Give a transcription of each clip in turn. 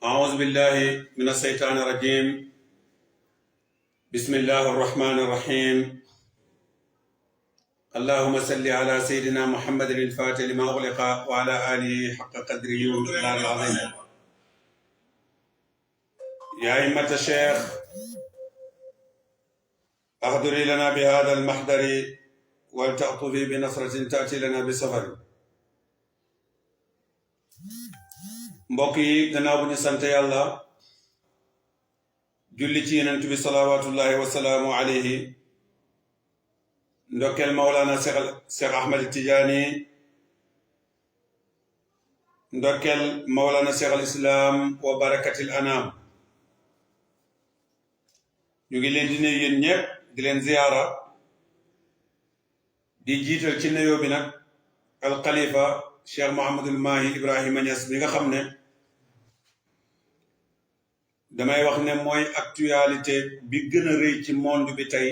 أعوذ بالله من الشيطان الرجيم. بسم الله الرحمن الرحيم. اللهم صل على سيدنا محمد الفاتح لما أغلق وعلى آله حق قدره ومقداره العظيم. يا أئمة الشيخ أحضري لنا بهذا المحضر ولتأطفي بنصرة تأتي لنا بسفر. mbokk yi gannaaw bu ñu sant yàlla julli ci yenent bi salawaatullahi wasalaamu alayhi ndokkeel mawlaana Cheikh Ahmed Tidiane ndokkeel mawlaana Cheikh al Islam wa barakatil anam ñu ngi leen di nuyu yéen ñëpp di leen ziyaara di jiital ci nuyoo bi nag al xalifa Cheikh Mouhamadul Mahi Ibrahima Niass mi nga xam ne damay wax ne mooy actualité bi gën a rëy ci monde bi tey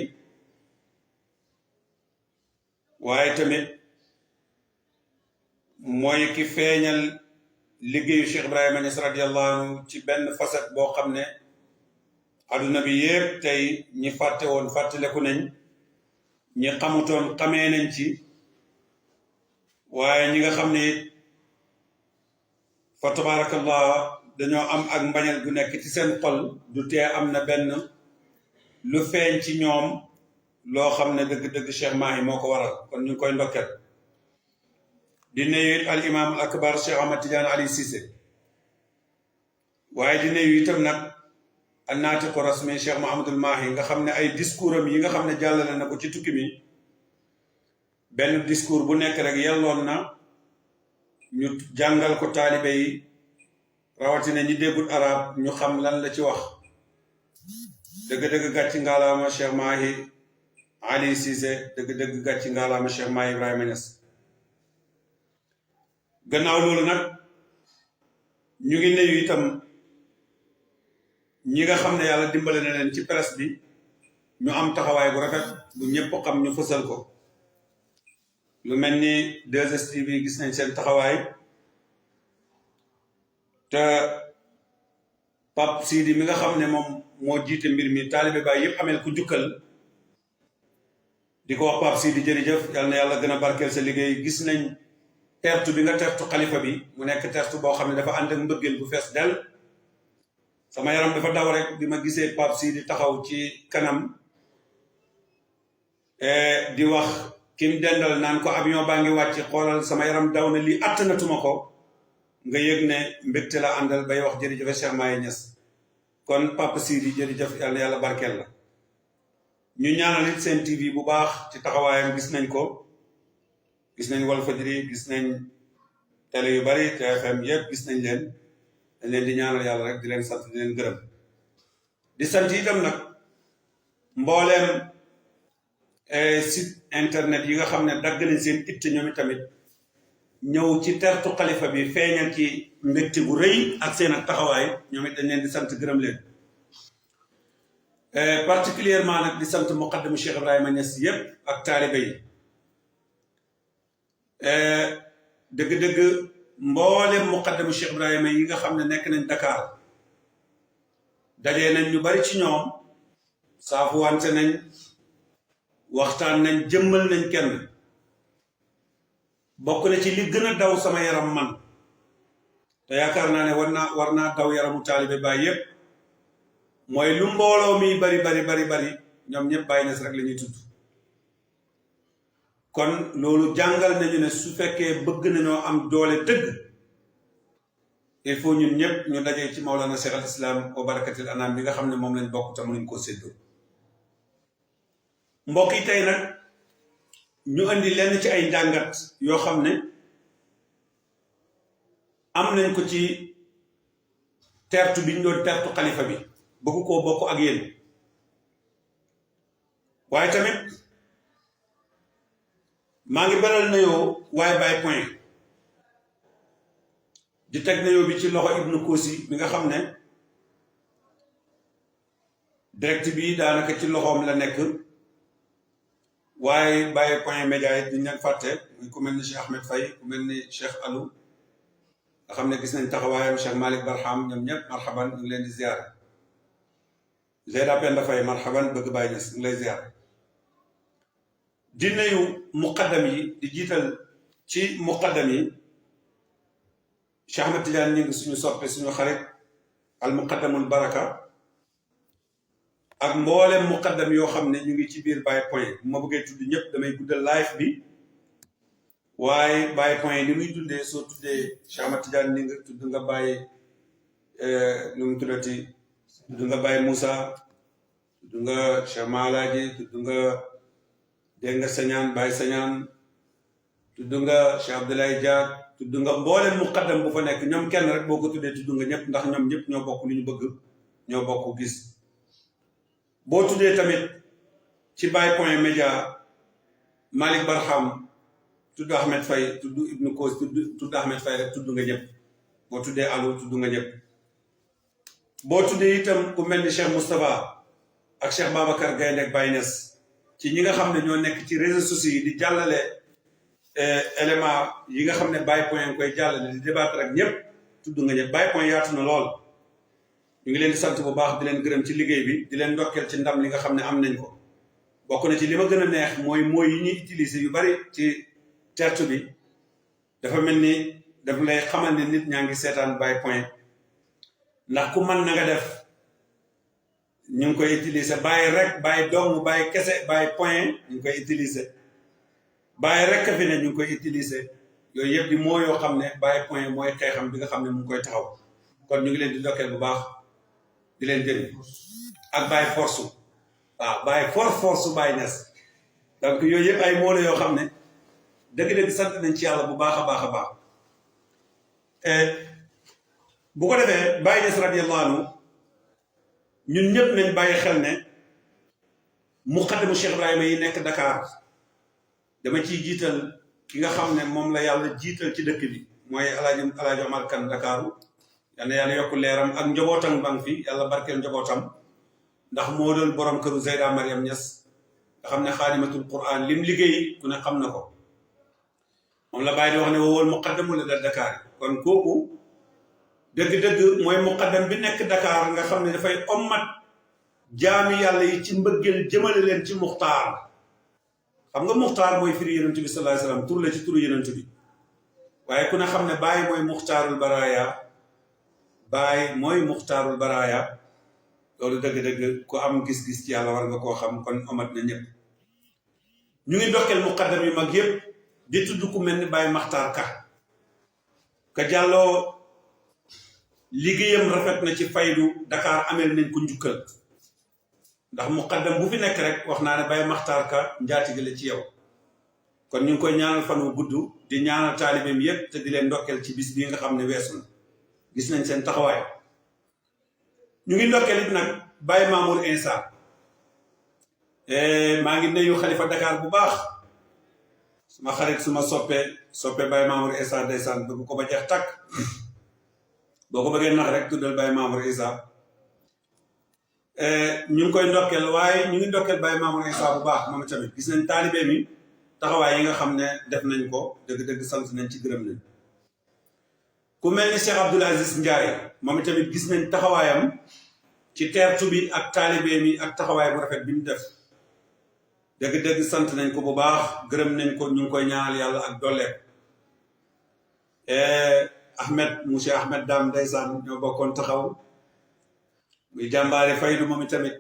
waaye tamit mooy ki feeñal liggéeyu Cheikh Ibrahima Niass radiyallahu anhu ci benn facette boo xam ne adduna bi yépp tey ñi fàtte woon fàttaleku nañ ñi xamutoon xamee nañ ci waaye ñi nga xam ne fa tabarakallah dañoo am ak mbañal gu nekk ci seen xol du tee am na benn lu feeñ ci ñoom loo xam ne dëgg-dëgg Cheikh Mahi moo ko waral kon ñu ngi koy ndokkeel di nuyu al imam al akbar Cheikh Ahmad Tidiane Ali Cissé waaye di nuyu itam nag al naatiqu rasmi Cheikh Mouhamadul Mahi nga xam ne ay discours am yi nga xam ne jàllale na ko ci tukki mi benn discours bu nekk rek yelloon na ñu jàngal ko taalibe yi rawatina ñi déggul arab ñu xam lan la ci wax dëgg-dëgg gàcci ngaalaama Cheikh Mahi Ali Cissé dëgg-dëgg gàcci ngaalaama Cheikh Mahi Ibrahima Niass gannaaw loolu nag ñu ngi nuyu itam ñi nga xam ne yàlla dimbale na leen ci presse bi ñu am taxawaay bu rafet bu ñëpp xam ñu fësal ko lu mel ni 2STV gis nañ seen taxawaay te Pape Sidi mi nga xam ne moom moo jiite mbir mi taalibe baay yëpp amel ku jukkal di ko wax Pape Sidi jërëjëf yal na yàlla gën a barkeel sa liggéey gis nañ tertu bi nga tertu xalifa bi mu nekk tertu boo xam ne dafa ànd ak mbëggeel bu fees del sama yaram dafa daw rek bi ma gisee Pape Sidi taxaw ci kanam di wax kim dendal naan ko avion baa ngi wàcc xoolal sama yaram daw na lii attanatuma ko nga yëg ne mbégte la àndal bay wax jërëjëf Cheikh Mahi Niass kon Papa Sidi jërëjëf yàlla na yàlla barkeel la ñu ñaanal it seen TV bu baax ci taxawaayam gis nañ ko gis nañ Walfadjri gis nañ télé yu bari TFM yëpp gis nañ leen dañ leen di ñaanal yàlla rek di leen sant di leen gërëm di sant itam nag mbooleem site internet yi nga xam ne dagg nañ seen itte ñoom tamit ñëw ci tertu xalifa bi feeñal ci mbégte bu rëy ak seen ak taxawaay ñoom it dañ leen di sant gërëm leen particulièrement nag di sant muqaddamu Cheikh Ibrahima Niass yëpp ak taalibe yi dëgg-dëgg mboolem muqaddamu Cheikh Ibrahima yi nga xam ne nekk nañ Dakar dajee nañ ñu bari ci ñoom saafuwante nañ waxtaan nañ jëmmal nañ kenn bokk na ci li gën a daw sama yaram man te yaakaar naa ne war naa daw yaramu taalibe baay yépp mooy lu mbooloo mi bari ñoom ñëpp Baay Ñas rek la ñuy tudd kon loolu jàngal nañu ne su fekkee bëgg nañoo am doole dëgg il faut ñun ñëpp ñu dajee ci Mawlana Cheikh al Islam wa barakatil anam bi nga xam ne moom lañ bokk te mënuñ koo séddoo mbokk yi tey nag ñu andi lenn ci ay njàngat yoo xam ne am nañ ko ci tertu bi ñu doon tertu xalifa bi bëgg koo bokk ak yéen waaye tamit maa ngi beral nuyoo waaye Baye point di teg nuyoo bi ci loxo Ibnu Kosi mi nga xam ne direct bi daanaka ci loxoom la nekk waaye Baye point média yi duñ leen fàtte muy ku mel ni Cheikh Ahmed Faye ku mel ni Cheikh Alou nga xam ne gis nañ taxawaayam Cheikh Malick Barham ñoom ñëpp marhaban ñu ngi leen di ziar Zeyda Penda Faye marhaban bëgg Baye Niass ñu ngi lay ziar di nuyu muqaddam yi di jiital ci muqaddam yi Cheikh Ahmed Tidiane ñu ngi suñu soppe suñu xarit al muqaddamul baraka ak mboolem muqaddam yoo xam ne ñu ngi ci biir Baye Point bu ma bëggee tudd ñëpp damay guddal live bi waaye Baye Point ni muy dundee soo tuddee Cheikh Ahmed Tidiane ni nga tudd nga Baye nu mu tuddati tudd nga Baye Moussa tudd nga Cheikh Malaaji tudd nga dégg nga Sañaan Baye Sañaan tudd nga Cheikh Abdoulaye Diak tudd nga mboolem muqaddam bu fa nekk ñoom kenn rek boo ko tuddee tudd nga ñëpp ndax ñoom ñëpp ñoo bokk lu ñu bëgg ñoo bokk gis boo tuddee tamit ci Baye Point Média Malick Barham tudd Ahmed Faye tudd Ibnu Koos tudd Ahmed Faye rek tudd nga ñëpp boo tuddee Alou tudd nga ñëpp boo tuddee itam ku mel ni Cheikh Moustapha ak Cheikh Babacar Gaynde ak Baye Niass ci ñi nga xam ne ñoo nekk ci réseaux sociaux yi di jàllale élément yi nga xam ne Baye Point nga koy jàllale di débattre ak ñëpp tudd nga ñëpp Baye Point yaatu na lool ñu ngi leen di sant bu baax di leen gërëm ci liggéey bi di leen ndokkeel ci ndam li nga xam ne am nañ ko bokk na ci li ma gën a neex mooy yi ñuy utiliser yu bari ci tertu bi dafa mel ni daf lay xamal ne nit ñaa ngi seetaan Baye Point ndax ku mën na nga def ñu ngi koy utiliser Baye rek Baye dong Baye kese Baye Point ñu ngi koy utiliser Baye rek fi ne ñu ngi koy utiliser yooyu yëpp di moo yoo xam ne Baye Point mooy xeexam bi nga xam ne mu ngi koy taxaw kon ñu ngi leen di dokkeel bu baax di leen jëriñ ak Baye force waaw Baye force Baye Niass donc yooyu yëpp ay moo la yoo xam ne dëgg-dëgg sant nañ ci yàlla bu baax a baax a baax bu ko defee Baye Niass radiyallahu anhu ñun ñëpp nañ bàyyi xel ne muqaddamu Cheikh Ibrahima yi nekk Dakar dama ciy jiital ki nga xam ne moom la yàlla jiital ci dëkk bi mooy alaaji Omar Kan Dakaru yal na yàlla yokk leeram ak njabootam bang fi yàlla barkeel njabootam ndax moo doon borom këru Zeyda Mariam Niass nga xam ne xaadimatul Quran lim liggéey ku ne xam na ko moom la bàyyi di wax ne wowool muqaddamu la dal Dakar kon kooku dëgg-dëgg mooy muqaddam bi nekk Dakar nga xam ne dafay ommat jaami yàlla yi ci mbëggeel jëmale leen ci muxtaar xam nga muxtaar mooy firi yonent bi sallallahu alayhi wasallam tur la ci turu yonent bi waaye ku ne xam ne Baye mooy muxtaarul baraaya Baye mooy muxtaarul baraaya loolu dëgg-dëgg ku am gis-gis ci yàlla war nga koo xam kon omat na ñëpp ñu ngi dokkeel muqaddam yu mag yëpp di tudd ku mel ni Baye Makhtar ka jàlloo liggéeyam rafet na ci faydu Dakar amel nañ ko njukkal ndax muqaddam bu fi nekk rek wax naa ne Baye Makhtar Ka njaatige la ci yow kon ñu ngi koy ñaanal fan wu gudd di ñaanal taalibeem yépp te di leen ndokkeel ci bis bii nga xam ne weesu na gis nañ seen taxawaay ñu ngi ndokkeel it nag Baye Mamour Insa maa ngi nuyu xalifa Dakar bu baax suma xarit suma soppe Baye Mamour Insa ndeysaan bëgg ko ba jeex takk boo ko bëggee nax rek tuddal Baye Mamour Insa ñu ngi koy ndokkeel waaye ñu ngi ndokkeel Baye Mamour Insa bu baax moom tamit gis nañ taalibe mi taxawaay yi nga xam ne def nañ ko dëgg-dëgg sant nañ ci gërëm nañ ku mel ni Cheikh Abdoul Aziz Ndiaye moom tamit gis nañ taxawaayam ci teertu bi ak taalibe mi ak taxawaay bu rafet bi mu def dëgg-dëgg sant nañ ko bu baax gërëm nañ ko ñu ngi koy ñaanal yàlla ak dolleek monsieur Ahmed Dame ndeysaan ñoo bokkoon taxaw muy jàmbaare faydu moom tamit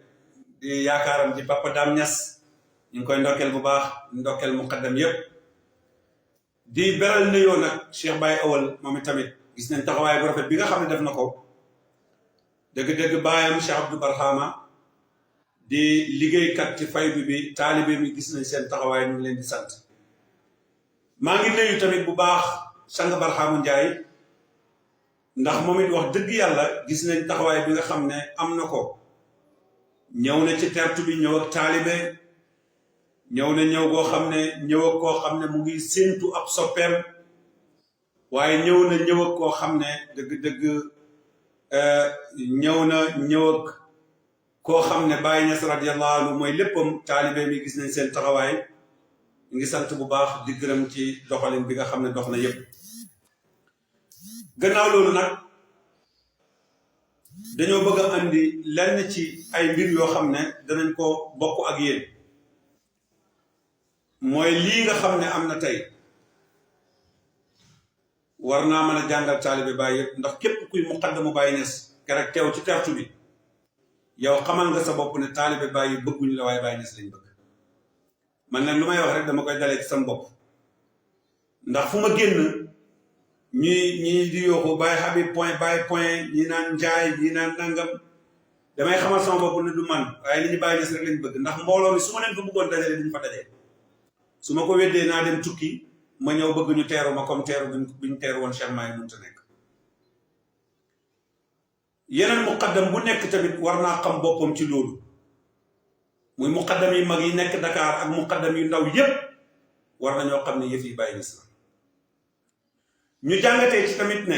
di yaakaaram di Papa Dame Niass ñu ngi koy ndokkeel bu baax ndokkeel muqaddam yépp di beral nuyoo nag Cheikh Baye Awal moom tamit gis nañ taxawaay bu rafet bi nga xam ne def na ko dëgg-dëgg baayam Cheikh Abdou Barhama di liggéeykat ci faydu bi taalibe mi gis nañ seen taxawaay ñu ngi leen di sant maa ngi nuyu tamit bu baax sang Barhama Ndiaye ndax moom it wax dëgg yàlla gis nañ taxawaay bi nga xam ne am na ko ñëw na ci tertu bi ñëw ak taalibe ñëw na ñëw koo xam ne ñëw ak koo xam ne mu ngi séentu ab soppeem waaye ñëw na ñëw ak koo xam ne dëgg-dëgg ñëw ak koo xam ne Baye Niass radiyallahu anhu mooy léppam taalibe mi gis nañ seen taxawaay ñu ngi sant bu baax di gërëm ci doxalin bi nga xam ne dox na yépp gannaaw loolu nag dañoo bëgg a andi lenn ci ay mbir yoo xam ne danañ ko bokk ak yéen mooy lii nga xam ne am na tey war naa mën a jàngal taalibe Baay yëpp ndax képp kuy muqaddamu Baay Ñas keroog teew ci tertu bi yow xamal nga sa bopp ne taalibe Baay yi bëgguñu la waaye Baay Ñas lañ bëgg man nag lu may wax rek dama koy dalee ci sama bopp ndax fu ma génn ñii di yooxu Baay Habib point ñi naan njaay ñi naan nangam damay xamal sama bopp ne du man waaye li ñu Baay Ñas rek lañ bëgg ndax mbooloo mi su ma leen ko bëggoon dajale duñ fa dajee su ma ko weddee naa dem tukki ma ñëw bëgg ñu teeru ma comme teeru biñ teeru woon Cheikh Mahi mënta nekk yeneen muqaddam bu nekk tamit war naa xam boppam ci loolu muy muqaddam yi mag yi nekk Dakar ak muqaddam yu ndaw yépp war nañoo xam ne yëf yi Baay Ñas la ñu jàngatee ci tamit ne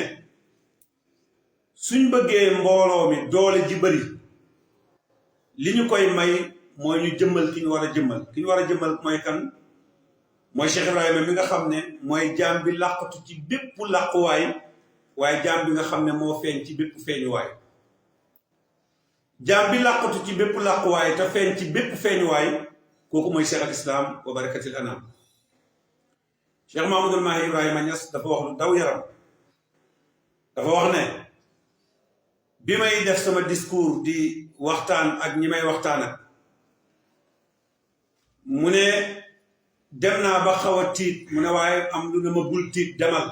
suñ bëggee mbooloo mi doole ji bëri li ñu koy may mooy ñu jëmmal ki ñu war a jëmmal ki ñu war a jëmmal mooy kan mooy Cheikh Ibrahima mi nga xam ne mooy jaam bi làqatu ci bépp làquwaay waaye jaam bi nga xam ne moo feeñ ci bépp feeñuwaay jaam bi làqatu ci bépp làquwaay te feeñ ci bépp feeñuwaay kooku mooy Cheikh al Islam wa barakatil anam Cheikh Mahamadul Mahi Ibrahima Niass dafa wax lu daw yaram dafa wax ne bi may def sama discours di waxtaan ak ñi may waxtaan ak mu ne dem naa ba xaw a tiit mu ne waaye am lu ne ma bul tiit demal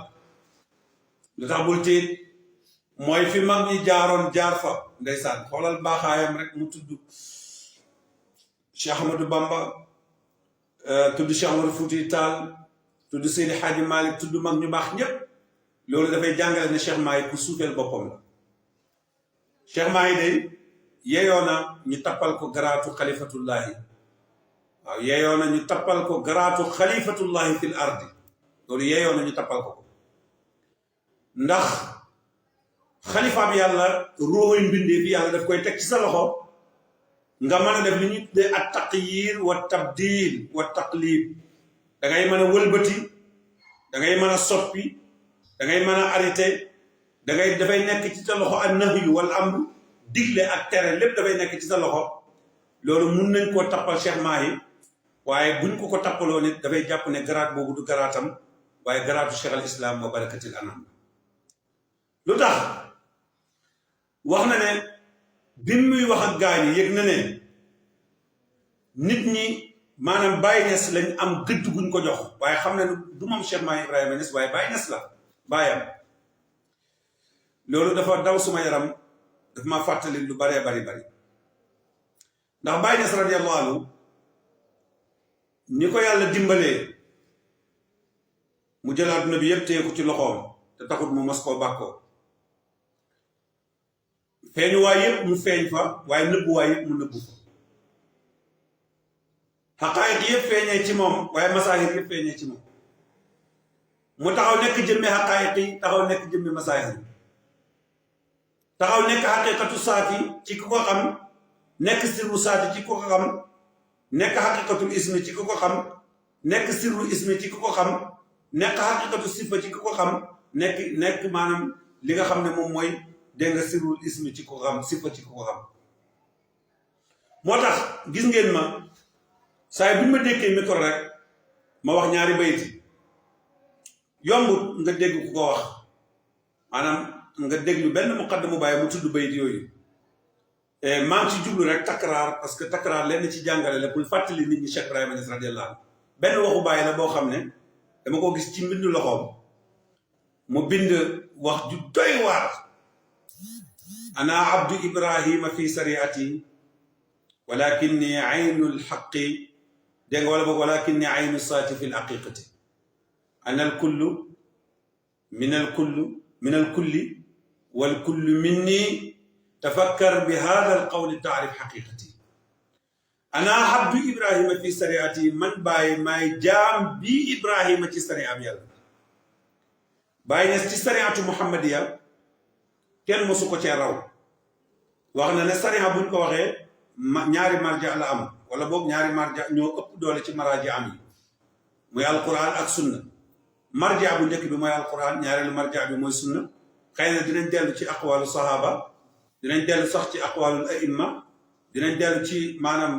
lu tax bul tiit mooy fi mag ñi jaaroon jaar fa ndeysaan xoolal baaxaayam rek mu tudd Cheikh Ahmadou Bamba tudd Cheikh Amadou Fouti Tall tudd Seydi Hadji Malick tudd mag ñu baax ñépp loolu dafay jàngale ne Cheikh Mahi ku suufeel boppam la Cheikh Mahi day yeyoo na ñu tappal ko garaatu xalifatullahi waaw yeyoo na ñu tappal ko garaatu xalifatullahi fil ardi loolu yeyoo na ñu tappal ko ndax xalifaam yàlla róoy mbindee fi yàlla daf koy teg ci sa loxo nga mën a def li ñuy tuddee at taqyir wa tabdil wa taqlib da ngay mën a wëlbati da ngay mën a soppi da ngay mën a arrêté dafay nekk ci sa loxo an nahyu wal amru digle ak tere lépp dafay nekk ci sa loxo loolu mun nañ koo tappal Cheikh Mahi waaye buñ ko tappaloo nit dafay jàpp ne garaat boobu du garaatam waaye garaatu Cheikh al Islam wa barakatil anam lu tax wax na ne bi muy wax ak gaa ñi yëg na ne nit ñi maanaam Baay Ñas lañ am gëdd guñ ko jox waaye xam ne du moom Cheikh Mahi Ibrahima Niass waaye Baay Ñas la baayam loolu dafa daw suma yaram dafa ma fàttali lu baree bari ndax Baay Ñas radiyallahu anhu ni ko yàlla dimbalee mu jël àdduna bi yëpp téye ko ci loxoom te taxut mu mos koo bàkkoo feeñu waay yëpp mu feeñ fa waaye nëbbu waay yëpp mu nëbbu fa xaqaayiq yëpp feeñee ci moom waaye masaahir yëpp feeñee ci moom mu taxaw nekk jëmmi xaqaayiq yi taxaw nekk jëmmi masaahir yi taxaw nekk xaqiqatu saati ci ku ko xam nekk sirru saati ci ku ko xam nekk xaqiqatul ismi ci ku ko xam nekk sirru ismi ci ku ko xam nekk xaqiqatu sifa ci ku ko xam nekk maanaam li nga xam ne moom mooy dégg nga sirrul ismi ci ku ko xam sifa ci ku ko xam moo tax gis ngeen ma saa bu ñu ma dékkee micro rek ma wax ñaari bayit yombut nga dégg ku ko wax maanaam nga déglu benn muqaddamu Baay mu tudd bayit yooyu maa ngi ci jublu rek takraar parce que takraar lenn ci jàngale la pour fàttali nit ñi Cheikh Ibrahima Niass radiyallahu anhu benn waxu Baay la boo xam ne dama ko gis ci mbindu loxoom mu bind wax ju doy waar ana abdu ibrahima fi sariati walakinni aynu lxaqi dégg nga wala boog walakinni aynu saati fi laqiqati ana alkullu min alkulli walkullu minni tafakkar bi hada alqawli taarif xaqiqati ana abdu ibrahima fi sariati man Baay maay jaam bi ibrahima ci sariam yàlla Baay Ñas ci sariatu muhammadiya kenn mosu ko cee raw wax na ne sariya buñ ko waxee ñaari marja la am wala boog ñaari marja ñoo ëpp doole ci maraaji am yi muy alquran ak sunna marja bu njëkk bi mooy alquran ñaareelu marja bi mooy sunna xëy na dinañ dellu ci aqwalu sahaba dinañ dellu sax ci aqwalul aimma dinañ dellu ci maanaam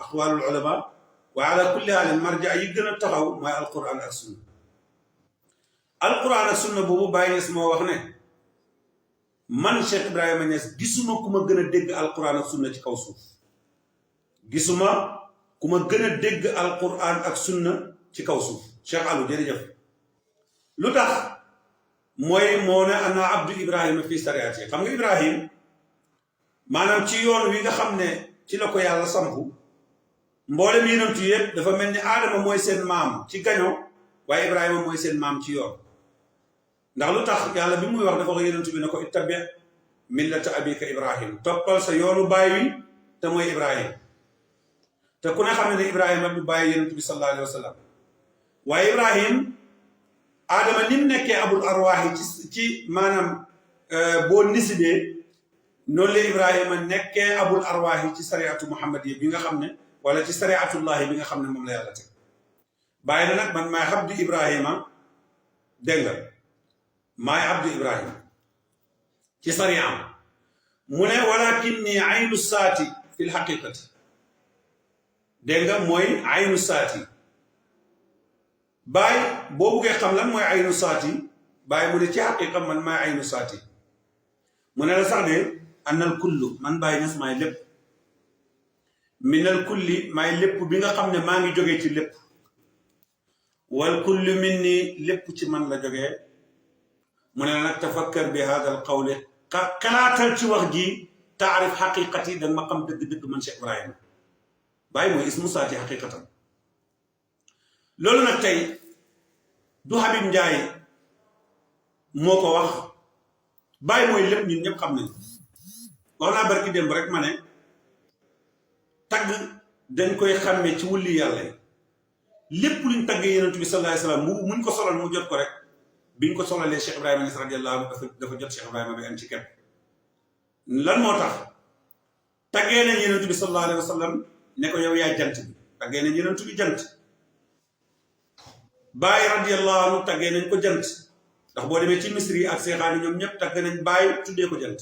aqwalul ulama waaye ala kulli haalin marja yi gën a taxaw mooy alquran ak sunna alquran ak sunna boobu Baye Niass moo wax ne man Cheikh Ibrahima Niass gisuma ku ma gën a dégg alquran ak sunna ci kaw suuf gisuma ku ma gën a dégg alquran ak sunna ci kaw suuf Cheikh Alou jërëjëf lu tax mooy moo ne ana abdu Ibrahima fii sariati xam nga Ibrahim maanaam ci yoon wi nga xam ne ci la ko yàlla sampu mboolem yonent yëpp dafa mel ni Aadama mooy seen maam ci gaño waaye Ibrahima mooy seen maam ci yoon ndax lu tax yàlla bi muy wax dafa ko yonent bi ne ko ittabi millata abika Ibrahim toppal sa yoonu baay wi te mooy Ibrahim te ku ne xam ne Ibrahima du bàyyi yonent bi sallallahu alayhi wa sallam waaye Ibrahim Adama ni mu nekkee abul arwaaxi ci maanaam boo nisibee noonu la Ibrahima nekkee abul arwaaxi ci sariatu muhammadiya bi nga xam ne wala ci sariatullahi bi nga xam ne moom la yàlla teg bàyyi na nag man maay abdu Ibrahima dégg nga maay abdu Ibrahima ci sariyaam mu ne walakinni aynu saati fi l xaqiqati dégg nga mooy aynu saati baay boo buggee xam lan mooy aynu saati baay mu ne ci xaqiqa man maay aynu saati mu ne la sax de annal kullu man Baye Niass maay lépp minal kulli maay lépp bi nga xam ne maa ngi jógee ci lépp wal kullu min ni lépp ci man la jógee mu ne la nag tafakkar bi hada al qawli xalaatal ci wax ji taarif xaqiqati da ma xam dëgg-dëgg man Cheikh Ibrahima Baye mooy ismu saati xaqiqatan loolu nag tey du Habib Ndiaye moo ko wax Baye mooy lépp ñun ñëpp xam nañ wax naa barki démb rek ma ne tagg dañ koy xàmmee ci wulli yàlla yi lépp luñ taggee yonent bi sallallahu alayhi wasallam muñ ko solal mu jot ko rek biñ ko solalee Cheikh Ibrahima Niass radiyallahu anhu dafa jot Cheikh Ibrahima bi am ci kepp lan moo tax taggee nañ yonent bi sallallahu alayhi wasallam ne ko yow yaa jant bi taggee nañ yonent bi jant Baye radiyallahu anhu taggee nañ ko jant ndax boo demee ci misri yi ak seexaani ñoom ñëpp tagg nañ Baye tuddee ko jant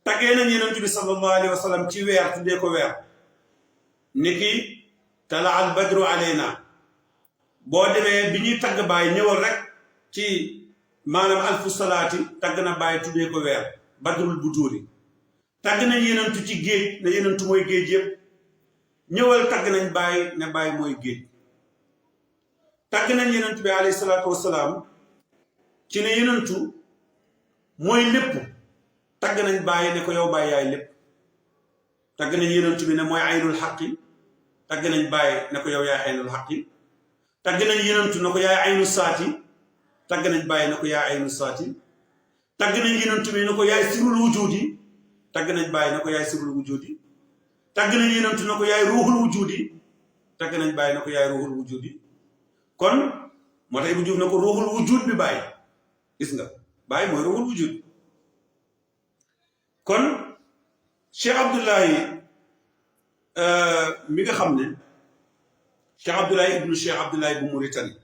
taggee nañ yonent bi sallallahu alayhi wa sallam ci weer tuddee ko weer niki tala al badru alayna boo demee bi ñuy tagg Baye ñëwal rek ci maanaam alfu salaati tagg na Baye tuddee ko weer badrul butuuri tagg nañ yonent ci géej ne yonent mooy géej yëpp ñëwal tagg nañ Baye ne Baye mooy géej tagg nañ yonent bi alayhi salaatu wasalaam ci ne yonentu mooy lépp tagg nañ Baye ne ko yow Baye yaay lépp tagg nañ yonentu bi ne mooy aynul xaqi tagg nañ Baye ne ko yow yaay aynul xaqi tagg nañ yonentu ne ko yaay aynu saati tagg nañ Baye ne ko yaay aynu saati tagg nañ yonentu bi ne ko yaay sirul wujudi tagg nañ Baye ne ko yaay sirul wujudi tagg nañ yonentu ne ko yaay ruuxul wujudi tagg nañ Baye ne ko yaay ruuxul wujudi kon moo tax bu juuf na ko ruuxul wujud bi Baye gis nga Baye mooy ruuxul wujud kon Cheikh Abdoulaye mi nga xam ne Cheikh Abdoulaye ibnu Cheikh Abdoulaye bu Mauritanie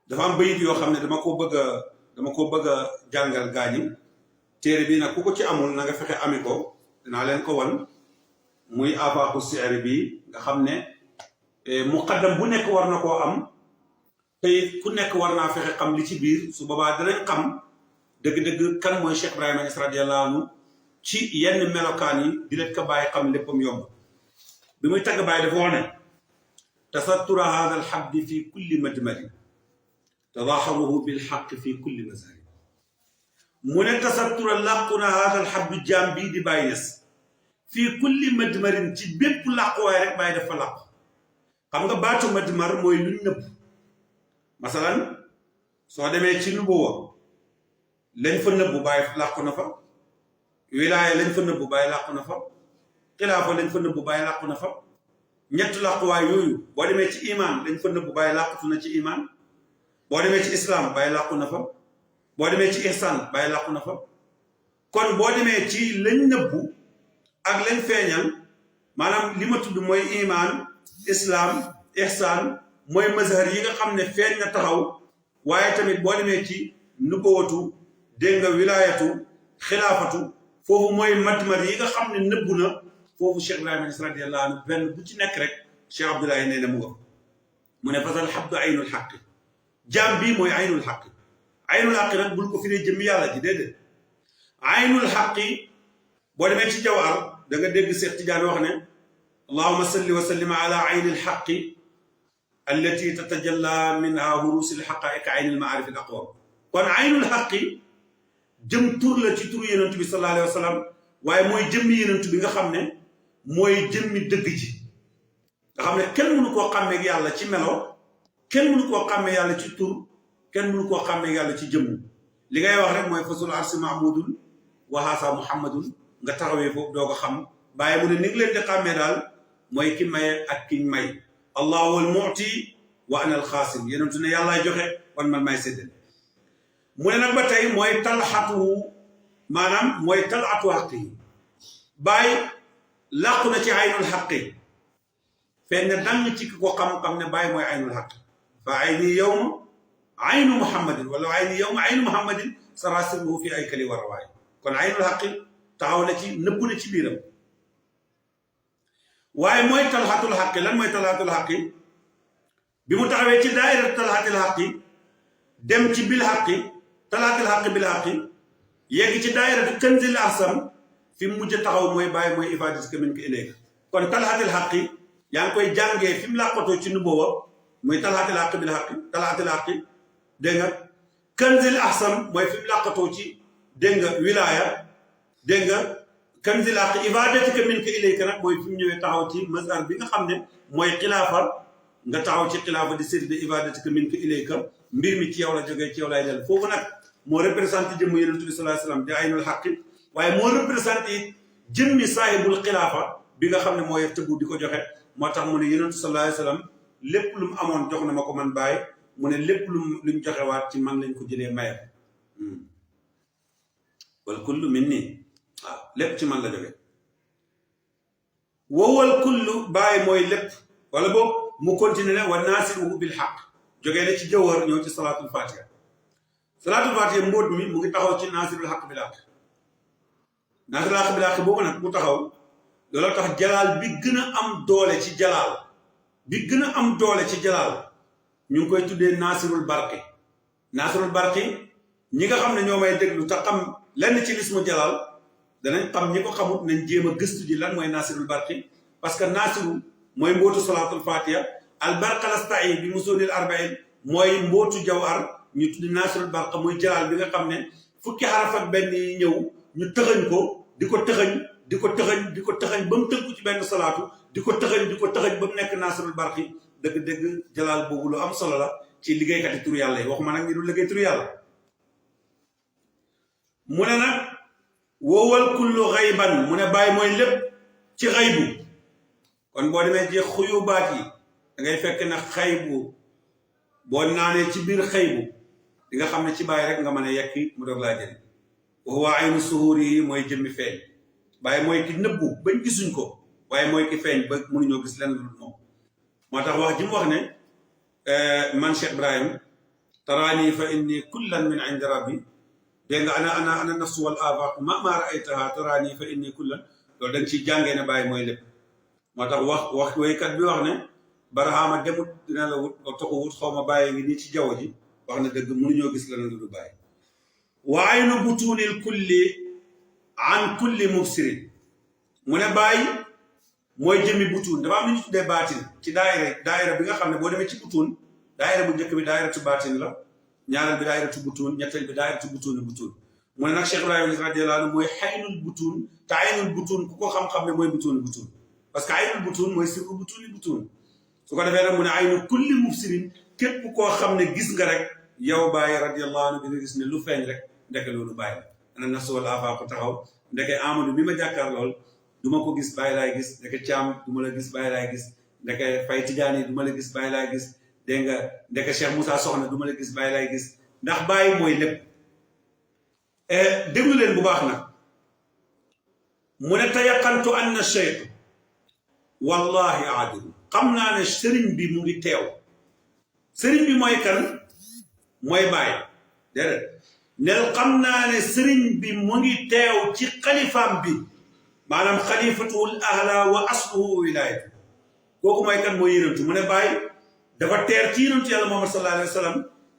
dafa am bayit yoo xam ne dama ko bëgg a jàngal gaañi téere bi nag ku ko ci amul na nga fexe ami ko dinaa leen ko wan muy afaaxu si'ri bi nga xam ne muqaddam bu nekk war na koo am te ku nekk war naa fexe xam li ci biir su boobaa danañ xam dëgg-dëgg kan mooy Cheikh Ibrahima Niass radiyallahu anhu ci yenn melokaan yi di leen ko bàyyi xam léppam yomb bi muy tagg Baye dafa wax ne tasattura hada alxabdi fi kulli madmari tadaxaruhu bilxaq fi kulli mazari mu ne tasattura làqu na hada alxabdi jaam bii di Baye Niass fii kulli madmarin ci bépp làquwaay rek Baye dafa làqu xam nga baatu madmar mooy luñ nëbb masalan soo demee ci nubuwa lañ fa nëbbu Baye làqu na fa wilaaya lañ fa nëbbu Baye làqu na fa xilaafa lañ fa nëbbu Baye làqu na fa ñett làquwaay yooyu boo demee ci iman lañ fa nëbbu Baye làqutu na ci iman boo demee ci islam Baye làqu na fa boo demee ci ihsan Baye làqu na fa kon boo demee ci lañ nëbbu ak lañ feeñal maanaam li ma tudd mooy iman islam ihsan mooy mazhar yi nga xam ne feeñ na taxaw waaye tamit boo demee ci nubuwatu dégg nga wilaayatu xilaafatu foofu mooy matimat yi nga xam ne nëbbu na foofu Cheikh Ibrahima Niass radiyallahu anhu benn bu ci nekk rek Cheikh Abdoulaye nee na mu nga mu ne fasal xabdu aynul xaq jaam bii mooy aynul xaq aynul xaq nag bul ko firee jëmmi yàlla ji déedéet aynul xaqi boo demee ci jawar da nga dégg Cheikh Tidiane wax ne allahuma salli wa sallim ala ayni alxaqi allati tatajalla minha hurusi alxaqaiq ayni almaarif al aqwam kon aynul xaqi jëm tur la ci turu yonent bi sallallahu alayhi wa sallam waaye mooy jëmmi yonent bi nga xam ne mooy jëmmi dëgg ji nga xam ne kenn mënu koo xàmmeeg yàlla ci melo kenn mënu koo xàmmee yàlla ci tur kenn mënu koo xàmmeeg yàlla ci jëmm li ngay wax rek mooy fasul arsi mahmudun wa haasa muhammadun nga taxawee foofu doo ko xam bàyyi mu ne ni ngi leen di xàmmee daal mooy ki maye ak kiñ may allahu wal mu'ti wa ana al xaasim yonentu ne yàllaay joxe wan man may séddale mu ne nag ba tey mooy talxatu maanaam mooy talatu xaq yi bàyyi làqu na ci aynul xaqi fenn dang ci ki ko xam-xam ne bàyyi mooy aynul xaq fa ayni yowma aynu muhammadin wala ayni yowma aynu muhammadin sarasirruhu fi ay kali wa rawaay kon aynul xaqi taxaw na ci nëbbu na ci biiram waaye mooy talxatul xaqi lan mooy talxatul xaqi bi mu taxawee ci daayira talxatil xaqi dem ci bil xaqi talxatil xaqi bil xaqi yegg ci daayiratu kanzil ahsam fi mu mujj taxaw mooy bàyyi mooy ifadatika min ko ilayka kon talxatil xaqi yaa ngi koy jàngee fi mu làqatoo ci nubuwa muy talxatil xaqi bil xaqi talxatil xaqi dégg nga kanzil ahsam mooy fi mu làqatoo ci dégg nga wilaaya dégg nga kanzil xaqi ifadatika min ko ilayka nag mooy fi mu ñëwee taxaw ci mazhar bi nga xam ne mooy xilaafa nga taxaw ci xilaafa di sédd ifadatika min ko ilayka mbir mi ci yow la jógee ci yow lay del foofu nag moo représenté jëmm yonent bi sallallahu alayhi wasallam di aynul xaqi waaye moo représenté jëmmi saahibul xilaafa bi nga xam ne moo yor tëbbu di ko joxe moo tax mu ne yonent sallallahu alayhi wasallam lépp lu mu amoon jox na ma ko man bàyyi mu ne lépp luñ joxewaat ci man lañ ko jëlee maye wal kullu min nii waaw lépp ci man la jóge wowal kullu bàyyi mooy lépp wala boobu mu continué ne wa naasiruhu bil xaq jógee ne ci jawhar ñëw ci salaatul fatiha salaatul fatiha mbóot mi mu ngi taxaw ci naasirul xaq bil xaq naasirul xaq bil xaq boobu nag mu taxaw loolu tax jalaal bi gën a am doole ci jalaal bi gën a am doole ci jalaal ñu ngi koy tuddee naasirul barqi naasirul barqi ñi nga xam ne ñoo may déglu te xam lenn ci lismu jalaal danañ xam ñi ko xamut nañ jéem a gëstu ji lan mooy naasirul barqi parce que naasiru mooy mbootu salaatul fatiha al barqalasta'i bi musoonil arba'in mooy mbootu jawhar ñu tuddi naasirul barq muy jalaal bi nga xam ne fukki xaraf ak benn yi ñëw ñu tëxañ ko di ko tëxañ di ko tëxañ di ko tëxañ ba mu tënku ci benn salaatu di ko tëxañ di ko tëxañ ba mu nekk naasirul barqi dëgg-dëgg jalaal boobu lu am solo la ci liggéeykati turu yàlla yi waxuma nag ñi du liggéey turu yàlla mu ne nag wowal kullu xayban mu ne bàyyi mooy lépp ci xaybu kon boo demee ci xuyubaat yi da ngay fekk na xaybu boo naanee ci biir xaybu di nga xam ne ci bàyyi rek nga mën a yekki mu doog laa jël wa huwa aynu suhuuri yi mooy jëmmi feeñ bàyyi mooy ki nëbbu bañ gisuñ ko waaye mooy ki feeñ ba mënuñoo gis lenn lu moom moo tax wax ji mu wax ne man Cheikh Ibrahim taraani fa inni kullan min indi rabbi dégg nga ana nafsu wal afaq ma raaytaha taraani fa inni kullan loolu da nga ciy jàngee ne bàyyi mooy lépp moo tax wax waykat bi wax ne barahaama demut dina la wut toxu wut xaw ma bàyyi ngi nii ci jaww ji wax na dëgg mënuñoo gis leneen lu du bàyyi wa aynu butunil kulli an kulli mubsirin mu ne bàyyi mooy jëmmi butuun dafa am lu ñu tuddee baatin ci daayira bi nga xam ne boo demee ci butuun daayira bu njëkk bi daayiratu baatin la ñaareel bi daayiratu butuun ñetteel bi daayiratu butuun mu ne nag Cheikh Ibrahima radiyallahu anhu mooy xaynul butuun te aynul butuun ku ko xam-xam ne mooy butuun parce que aynul butuun mooy sirru butuun su ko defee nag mu ne aynu kulli mubsirin képp koo xam ne gis nga rek yow bàyyi radiyallahu anhu bi nga gis ne lu feeñ rek ndeke loolu bàyyi ana nafsu wal afaq taxaw ndeke Amadou bi ma jàkkaar lool du ma ko gis bàyyi laay gis ndeke Thiam du ma la gis bàyyi laay gis ndeke Fay Tidiane du ma la gis bàyyi laay gis dégg nga ndeke Cheikh Moussa Soxna du ma la gis bàyyi laay gis ndax bàyyi mooy lépp déglu leen bu baax nag mu ne tayaqantu anna cheikh wallahi aadilu xam naa ne sëriñ bi mu ngi teew sëriñ bi mooy kan mooy bàyyi déedéet nel xam naa ne sëriñ bi mu ngi teew ci xalifaam bi maanaam xalifatul ahla wa asluhu wilaayatu kooku mooy kan mooy yonentu mu ne bàyyi dafa teer ci yonentu yàlla Muhammad sallallahu alayhi wa sallam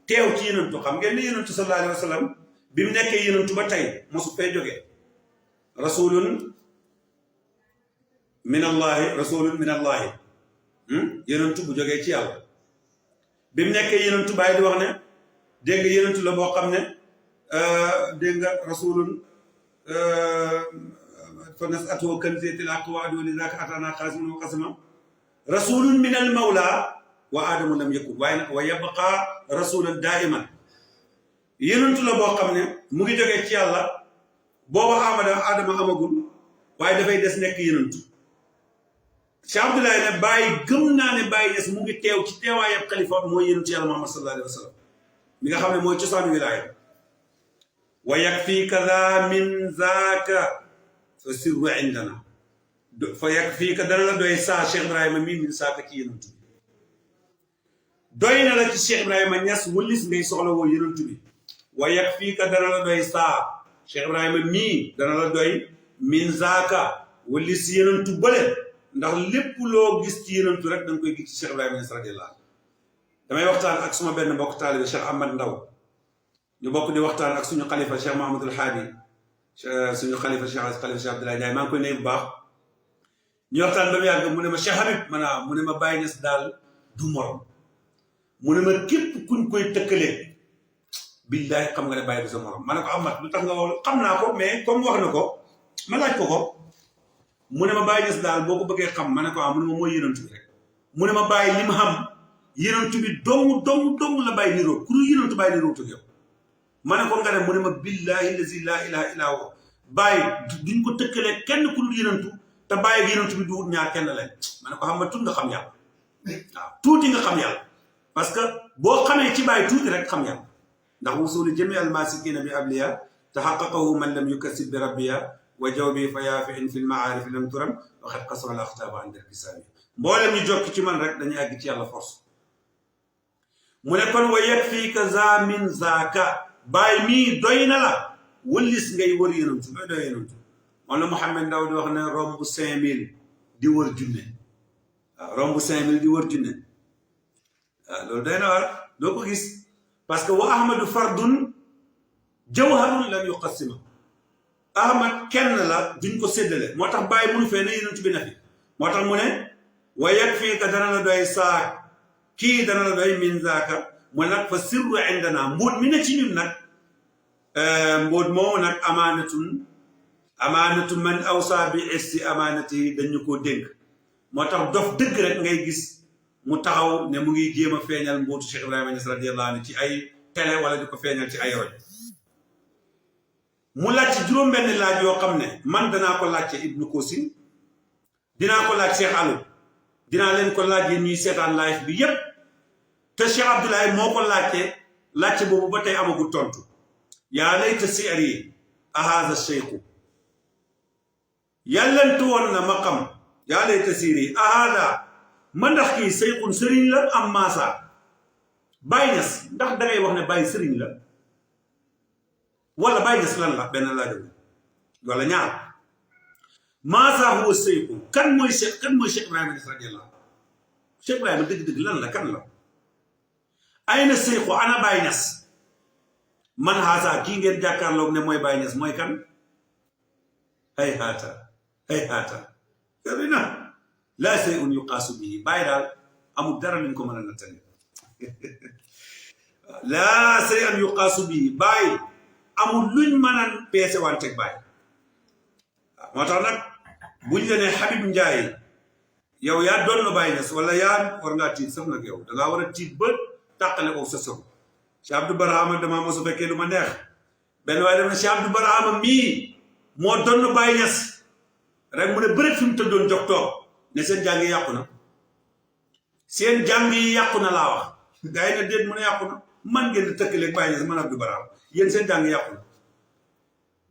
teew ci yonentu xam ngeen ne yonentu sallallahu alayhi wa sallam bi mu nekkee yonentu ba tey mosu fee jógee rasulun min allahi yonentu bu jógee ci yàlla bi mu nekkee yonentu bàyyi di wax ne dégg nga yonentu la boo xam ne dégg nga rasulun fa nas'atuhu kanziyatil aqwa wa lidaka atana xaasimun wa qasama rasulun min al mawla wa aadamu lam yakun waaye nag wa yabqa rasulan daiman yonentu la boo xam ne mu ngi jógee ci yàlla booba aadama amagul waaye dafay des nekk yonentu Cheikh Abdoulaye ne bàyyi gëm naa ne bàyyi des mu ngi teew ci teewaayab xalifa mooy yonentu yàlla Muhammad sallallahu alayhi wa sallam mi nga xam ne mooy cosaanu wilaaya wa yakfiika daa min zaaka fa sirru indana fa yakfiika dana la doy saa Cheikh Ibrahima mii min saaka ci yonentu bi doy na la ci Cheikh Ibrahima Niass wëllis ngay soxla woo yonentu bi wa yakfiika dana la doy saa Cheikh Ibrahima mii dana la doy min zaaka wëllis yonentu bële ndax lépp loo gis ci yonentu rek da nga koy gis ci Cheikh Ibrahima Niass radiyallahu damay waxtaan ak suma benn mbokk taalibe Cheikh Ahmad Ndaw ñu bokk di waxtaan ak suñu xalifa Cheikh Mahamadul Haadi suñu xalifa Cheikh Abdoulaye Ndiaye maa ngi koy nuyu bu baax ñu waxtaan ba mu yàgg mu ne ma Cheikh Habib maanaam mu ne ma Baye Niass daal du morom mu ne ma képp kuñ koy tëkkalee billahi xam nga ne Baye du sa morom ma ne ko Ahmad lu tax nga wax xam naa ko mais comme wax na ko ma laaj ko ko mu ne ma Baye Niass daal boo ko bëggee xam ma ne ko mu ne ma mooy yonentu bi rek mu ne ma Baye li ma xam yonentu bi dong la Baye niroo ku dul yonentu Baye niroo tug yow ma ne ko nga ne mu ne ma billahi lazi la ilaha illa huwa Baye duñ ko tëkkalee kenn ku dul yonentu te Baye ak yonentu bi du wut ñaar kenn lañ ma ne ko xam nga tuuti nga xam yàlla waaw tuuti nga xam yàlla parce que boo xamee ci Baye tuuti rek xam yàlla ndax wusuli jami al masikina bi abliya taxaqaqahu man lam yukasib bi rabbiya wa jawbi fa yaafiin fi lmaarif lam turam waxat xasra al axtaaba an derbisaami mboolem ñu jokki ci man rek dañuy àgg ci yàlla force mu ne kon wa yakfiika za min zaaka Baye mii doy na la wëllis ngay wër yonentu looy doy yonentu moom la Mouhamed Ndaw di wax ne romb 5000 di wër junne waaw romb 5000 di wër junne waaw loolu doy na war doo ko gis parce que wa ahmadu fardun jawharun lam yuqassima ahmad kenn la duñ ko séddale moo tax Baye mënu fee ne yonentu bi na fi moo tax mu ne wa yakfiika dana la doy saa kii dana la doy min zaaka mu nag fa sirru indana mbóot mi ne ci ñun nag mbóot moomu nag amaanatu man awsa bi esti amaanati dañu koo dénk moo tax dof dëgg rek ngay gis mu taxaw ne mu ngi jéem a feeñal mbóotu Cheikh Ibrahima Niass radiyallahu anhu ci ay télé wala di ko feeñal ci ay rajo mu laaj ci juróom-benn laaj yoo xam ne man danaa ko laajte Ibnu Kosin dinaa ko laaj Cheikh Alou dinaa leen ko laaj yéen ñuy seetaan live bi yépp te Cheikh Abdoulaye moo ko laajte boobu ba tey amagul tontu yaa layta si'ri ahaza cheikhu yàllantu woon na ma xam yaa layta si'ri ahaza ma ndax kii seyxun sëriñ la am maasa Baye Niass ndax dangay wax ne Baye sëriñ la wala Baye Niass lan la benn laa déglu wala ñaar maasa huwa seyxu kan mooy Cheikh Ibrahima Niass radiyallahu Cheikh Ibrahima dëgg-dëgg lan la kan la ayna seyxu ana Baye Niass man haasa kii ngeen jàkkaarloog ne mooy Baye Niass mooy kan hay haata karina laa shay'un yuqaasu bihi Baye daal amul dara luñ ko mën a nattali laa shay'un yuqaasu bihi Baye amul luñ mën a peese wanteeg Baye moo tax nag buñ la ne Habib Ndiaye yow yaa doon na Baye Niass wala yaa war ngaa tiit sax nag yow dangaa war a tiit ba tàqale ko sa sob Cheikh Abdou Barhama dama mosu fekkee lu ma neex benn waaye def na Cheikh Abdou Barhama mii moo doon na Baye Niass rek mu ne bëreet fi mu tëddoon jox toog ne seen jàng yi yàqu na seen jàng yi yàqu na laa wax gars yi ne déet mu ne yàqu na man ngeen di tëkkaleeg Baye Niass man Abdou Barhama yéen seen jàng yi yàqu na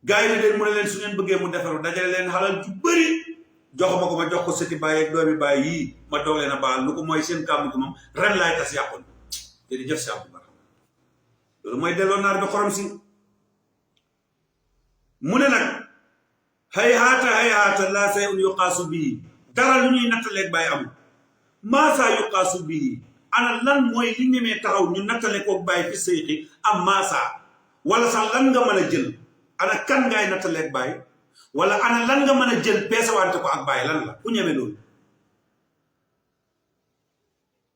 gars yi ne déet mu ne leen su ngeen bëggee mu defaru dajale leen xalal ju bëri joxuma ko ma jox ko sëti Baye ak doomi Baye yii ma doog leen a baal lu ko mooy seen kàmm gi moom ren laay tas yàqu na jërëjëf si Abdou Barhama loolu mooy delloo naar bi xorom si mu ne nag hayhaata laa shay'un yuqaasu bii dara lu ñuy nattaleeg bàyyi amul maasaa yuqaasu bii ana lan mooy li ñemee taxaw ñu nattale koog bàyyi fi seyxi am maasaa wala sax lan nga mën a jël ana kan ngaay nattaleeg bàyyi wala ana lan nga mën a jël peesawante ko ak bàyyi lan la ku ñeme loolu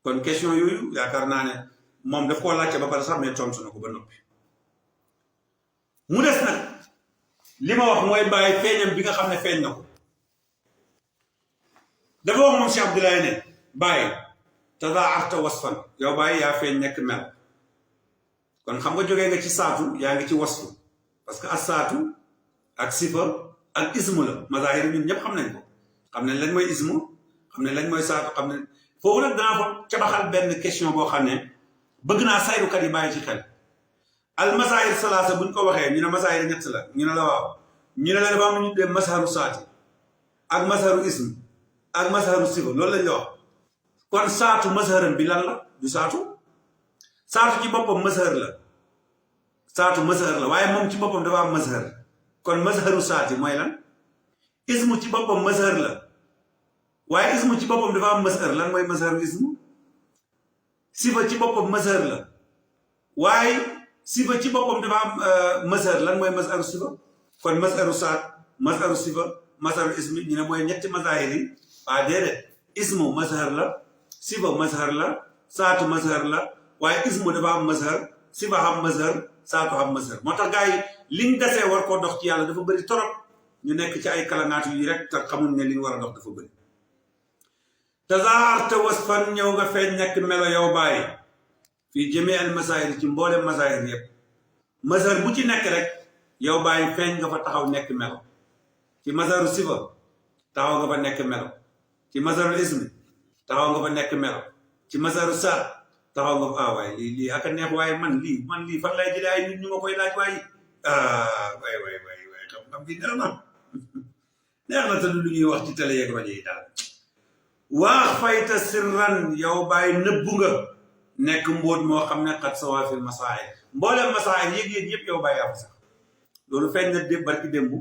kon question yooyu yaakaar naa ne moom daf koo laajte ba pare sax mais tontu na ko ba noppi mu des nag li ma wax mooy bàyyi feeñam bi nga xam ne feeñ na ko dafa wax moom Cheikh Abdoulaye ne bàyyi tadaarta wasfan yow bàyyi yaa feeñ nekk mel kon xam nga jógee nga ci saatu yaa ngi ci wasfu parce que as saatu ak sifa ak ismu la mazahir ñun ñëpp xam nañ ko xam ne lañ mooy ismu xam ne lañ mooy saatu xam ne foofu nag danaa ko cabaxal benn question boo xam ne bëgg naa sayrukat yi bàyyi ci xel al mazahir salaasa buñ ko waxee ñu ne mazahir ñett la ñu ne la waaw ñu ne la dafa am ñu dee mazharu saati ak mazharu ism ak mazharu sifa loolu lañ la wax kon saatu mazharam bi lan la du saatu saatu ci boppam mazhar la saatu mazhar la waaye moom ci boppam dafa am mazhar kon mazharu saati mooy lan ismu ci boppam mazhar la waaye ismu ci boppam dafa am mazhar lan mooy mazharu ismu sifa ci boppam mazhar la waaye sifa ci boppam dafa am mazhar lan mooy mazharu sifa kon mazharu saat mazharu sifa mazharu ismi ñu ne mooy ñetti mazahir yi waa déedéet ismu mazhar la sifa mazhar la saatu mazhar la waaye ismu dafa am mazhar sifa am mazhar saatu am mazhar moo tax gars yi liñ desee war koo dox ci yàlla dafa bëri torop ñu nekk ci ay kalanaatu yi rek te xamuñ ne liñ war a dox dafa bëri tazaarta wasfan ñëw nga feeñ nekk melo yow bàyyi fii jëmee al masahir ci mboolem masahir yëpp mazhar bu ci nekk rek yow bàyyi feeñ nga fa taxaw nekk melo ci mazharu sifa taxaw nga fa nekk melo ci mazharu ismi taxaw nga fa nekk melo ci mazharu saat taxaw nga fa waaye lii ak a neex waaye man lii fan lay jëlee ay nit ñu ma koy laaj waaye waay xam-xam bi neex na te lu ñuy wax ci télé yeeg rajo yi daal waax fayta sirran yow bàyyi nëbbu nga nekk mbóot moo xam ne xat sawaafil masaahir mbooleem masaahir yëg-yëg yëpp yow bàyyi am sax loolu feeñ na dé barki démb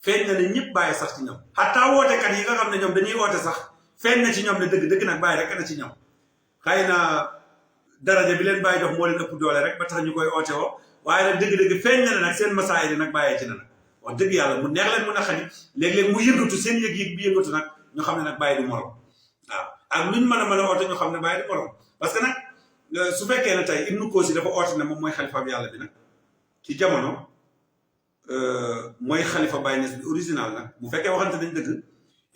feeñ na ne ñëpp bàyyi sax ci ñoom xataa wootekat yi nga xam ne ñoom dañuy woote sax feeñ na ci ñoom ne dëgg nag bàyyi rek na ci ñoom xëy na daraja bi leen bàyyi jox moo leen ëpp doole rek ba tax ñu koy oote woo waaye nag dëgg xeeñ na ne nag seen masaahir yi nag bàyyee ci na nag wax dëgg yàlla mu neex leen mun a xañi léeg-léeg mu yëngatu seen yëg-yëg bi yëngatu nag ñu xam ne nag bàyyi du morom waaw ak luñ mën a oote ñu xam ne bàyyi du morom parce que nag su fekkee ne tey Ibnu Koosi dafa oote ne moom mooy xalifa bi yàlla bi nag ci jamono mooy xalifa Baye Niass bi original nag bu fekkee waxante dañ dëgg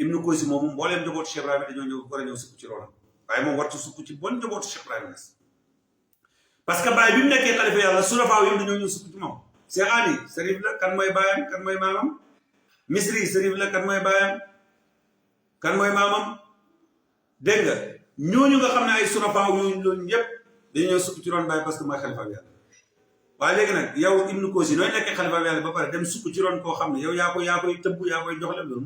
Ibnu Koosi moom mbooleem njabootu Cheikh Ibrahima dañoo ñëw war a ñëw sukk ci ronam waaye moom wartu sukk ci bon njabootu Cheikh Ibrahima Niass parce que Baye bi mu nekkee xalifa yàlla surafaaw yi dañoo ñëw sukk ci moom Cheikh Ali sërif la kan mooy baayam kan mooy maamam Misri sërif la kan mooy baayam kan mooy maamam dégg nga ñooñu nga xam ne ay surafaaw yooyu loolu yëpp dañu ñëw sukk ci ron Baye parce que mooy xalifa bi yàlla waaye léegi nag yow Ibnu Koosi nooy nekkee xalifa bi yàlla ba pare dem sukk ci ron koo xam ne yow yaa koy tëbb yaa koy jox leen loolu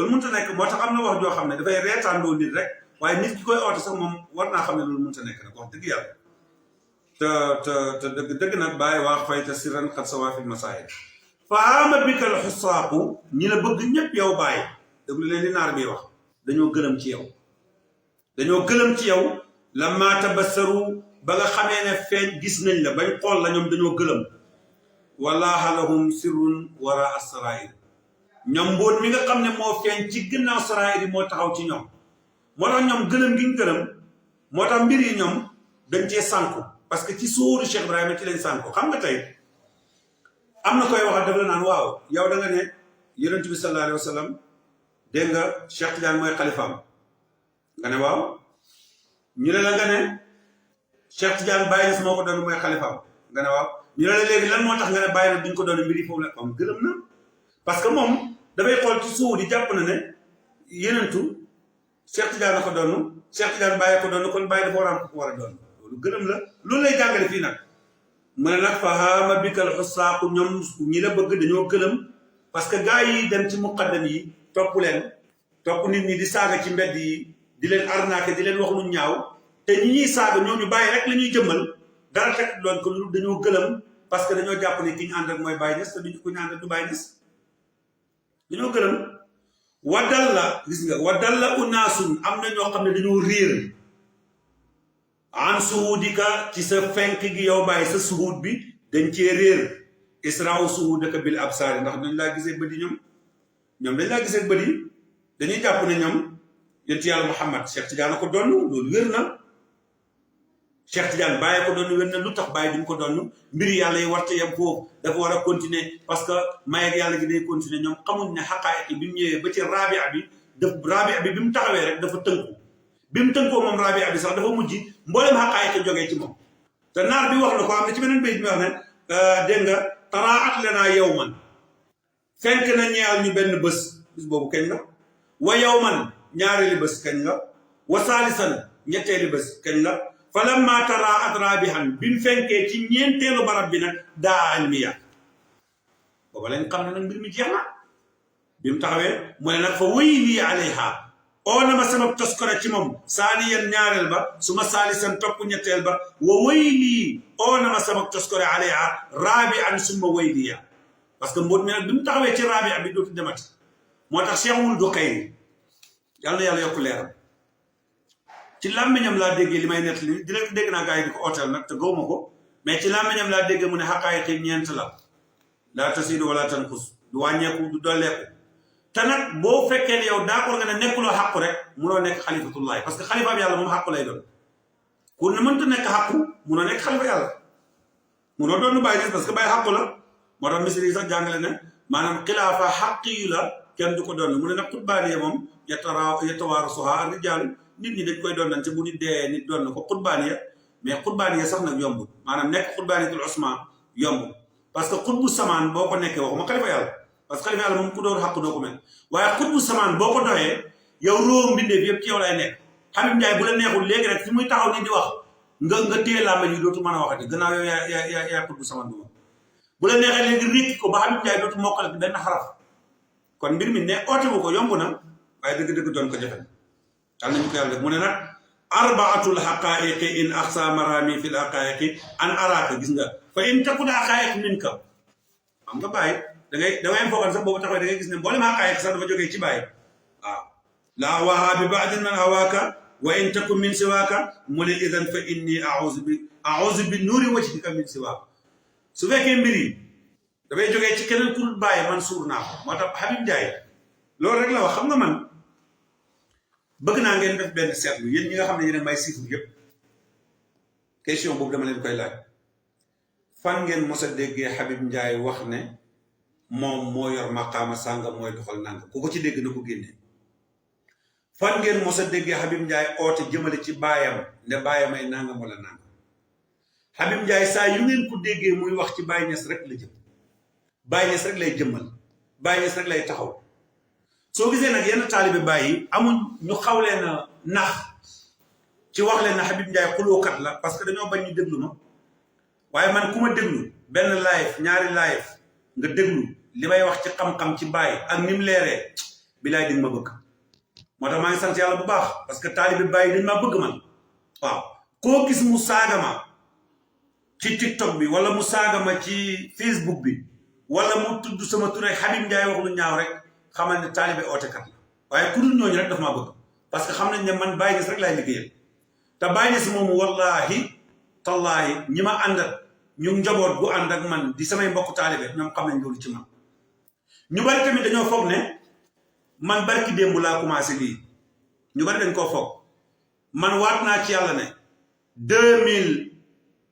mënut a nekk moo tax am na wax joo xam ne dafay reetaandoo nit rek waaye nit ki koy oote sax moom war naa xam ne loolu mënut a nekk nag wax dëgg yàlla te dëgg nag bàyyi waax fayta sirran xat sawaafil masaahir faama bikal xusaaqu ñi la bëgg ñëpp yow bàyyi déglu leen li naar bi wax dañoo gëlëm ci yow lamma tabassaru ba nga xamee ne feeñ gis nañ la bañ xool la ñoom dañoo gëlëm walaaha lahum sirrun wara as-sarair ñoom mbóot mi nga xam ne moo feeñ ci ginnaaw sarair yi moo taxaw ci ñoom moo tax ñoom gëlëm gi ñu gëlëm moo tax mbir yi ñoom dañ cee sànku parce que ci suuru Cheikh Ibrahima ci lañ sànku xam nga tey am na koy waxat daf la naan waaw yow da nga ne yonent bi sallallahu alayhi wa sallam dégg nga Cheikh Tidiane mooy xalifaam nga ne waaw ñu ne la nga ne Cheikh Tidiane Baye Niass moo ko doon mooy xalifaam nga ne waaw ñu ne la léegi lan moo tax nga ne Baye Niass duñ ko doon mbiri foofu la am gëlëm na parce que moom dafay xool ci suuf di jàpp na ne yenentu Cheikh Tidiane ko doon Cheikh Tidiane Baye ko doon kon Baye dafa war a am ko war a doon loolu gëlëm la loolu lay jàngale fii nag mu ne nag fahaama bikal xusaaqu ñoom ñi la bëgg dañoo gëlëm parce que gars yi dem ci muqaddam yi topp nit ñi di saaga ci mbedd yi di leen arnaqué di leen wax lu ñaaw te ñi ñuy saaga ñooñu bàyyi rek la ñuy jëmmal dara teg loon ko lu dañoo gëlëm parce que dañoo jàpp ne ki ñu ànd ak mooy Baye Niass te duñu ku ñu ànd ak du Baye Niass dañoo gëlëm waddal la gis nga waddal la unaasun am na ñoo xam ne dañoo réer an suhudika ci sa fenk gi yow Baye sa suhud bi dañ cee réer israu suhudaka bil absaari ndax dañ laa gisee bëdi ñoom dañ laa gisee bëdi dañuy jàpp ne ñoom yonent yàlla Muhammad Cheikh Tidiane ko donn loolu wér na Cheikh Tidiane Baye ko donn wér na lu tax Baye duñ ko donn mbiri yàlla yi warta yem foofu dafa war a continuer parce que may ak yàlla gi day continuer ñoom xamuñ ne xaqaayiq bi mu ñëwee ba ci rabia bi mu taxawee rek dafa tënku bi mu tënkoo moom rabia bi sax dafa mujj mboolem xaqaayiq jógee ci moom te naar bi wax na ko am na ci beneen bayit bi wax ne dégg nga taraat lanaa yawman fenk na ñeal ñu benn bés boobu kañ la wa yawman ñaareeli bés kañ la wa saalisan ñetteeli bés kañ la fa lamma taraat rabihan bi mu fenkee ci ñeenteelu barab bi nag daa almiya booba lañ xam ne nag mbir mi jeex na bi mu taxawee mu ne nag fa waylii alayha oo na ma sama toskore ci moom saaniyan ñaareel ba su ma saalisan topp ñetteel ba wa waylii oo na ma sama toskore alayha rabi an summa wayliya parce que mbóot mi nag bi mu taxawee ci rabi bi dootu demati moo tax Cheikh wul du xayri yàlla na yàlla yokk leeram ci làmmiñam laa déggee li may nett li di leen dégg naa gars yi di ko ooteel nag te gawma ko mais ci làmmiñam laa déggee mu ne xaqaayiq ñeent la laa tasiidu wala tanqus du wàññeeku du dolleeku te nag boo fekkee ne yow d'accord nga ne nekkuloo xàqu rek munoo nekk xalifatullahi parce que xalifa bi yàlla moom xàqu lay doon ku ne mënta nekk xàqu munoo nekk xalifa yàlla munoo doon Baye Niass parce que Baye xàqu la moo tax misri yi sax jàngale ne maanaam xilaafa xàqi yu la kenn du ko doon mu ne nag xutbaaniya moom yatawaarasuha ar-rijaalu nit ñi dañ koy doon nante bu nit dee nit doon na ko xutbaaniya mais xutbaaniya sax nag yombul maanaam nekk xutbaaniyatul usmaan yombul parce que xutbu samaan boo ko nekkee waxuma xalifa yàlla parce que xalifa yàlla moom ku doon xàq doo ko mel waaye xutbu samaan boo ko doxee yow róom mbindeef yëpp ci yow lay nekk Habib Ndiaye bu la neexul léegi rek fi muy taxaw ni di wax nga téye làmmiñ yi dootu mën a waxati gannaaw yow yaa xutbu samaan bi moom bu la neexee léegi rékki ko ba Habib Ndiaye dootu mokkal benn xaraf kon mbir mi ne oote bu ko yomb na waaye dëgg-dëgg doon ko jafe yal nañu ko yàlla def mu ne nag arbaatul xaqaayiqi in axsa marami fi l xaqaayiqi an araaka gis nga fa in takun xaqaayiq min ka xam nga bàyyi dangay foogal sax boobu taxawee da ngay gis ne mboolem xaqaayiq sax dafa jógee ci bàyyi waaw la awaaha bi baadin man awaaka wa in takun min siwaaka mu ne idan fa inni auzu bi nuuri wajhika min siwaaka su fekkee mbir yi dafay jógee ci keneen ku dul bàyyi man suur naa ko moo tax Habib Ndiaye loolu rek la wax xam nga man bëgg naa ngeen def benn seetlu yéen ñi nga xam ne yéen may siifur yëpp question boobu dama leen koy laaj fan ngeen mos a déggee Habib Ndiaye wax ne moom moo yor maqaama sàngam mooy doxal nanga ku ko ci dégg na ko génne fan ngeen mos a déggee Habib Ndiaye oote jëmale ci baayam ne baayam ay nangam wala nangam Habib Ndiaye saa yu ngeen ko déggee muy wax ci Baye Niass rek la jëm Baye Niass rek lay jëmmal Baye Niass rek lay taxaw soo gisee nag yenn taalibe Baye yi amuñ ñu xaw leen a nax ci wax leen na Habib Ndiaye xulookat la parce que dañoo bañ ñu déglu ma waaye man ku ma déglu benn live ñaari live nga déglu li may wax ci xam-xam ci Baye ak ni mu leeree bilaay di ma bëgg moo tax maa ngi sant yàlla bu baax parce que taalibe Baye dañ maa bëgg man waaw koo gis mu saaga ma ci TikTok bi wala mu saaga ma ci Facebook bi wala mu tudd sama tur rek Habib Ndiaye wax lu ñaaw rek xamal ne taalibe ootekat la waaye ku dul ñooñu rek daf maa bëgg parce que xam nañ ne man Baye Niass rek laay liggéeyal te Baye Niass moomu wallahi tallaahi ñi ma àndal ñu njaboot gu ànd ak man di samay mbokk taalibe ñoom xam nañ loolu ci man ñu bari tamit dañoo foog ne man barki démb laa commencé lii ñu bari dañ koo foog man waat naa ci yàlla ne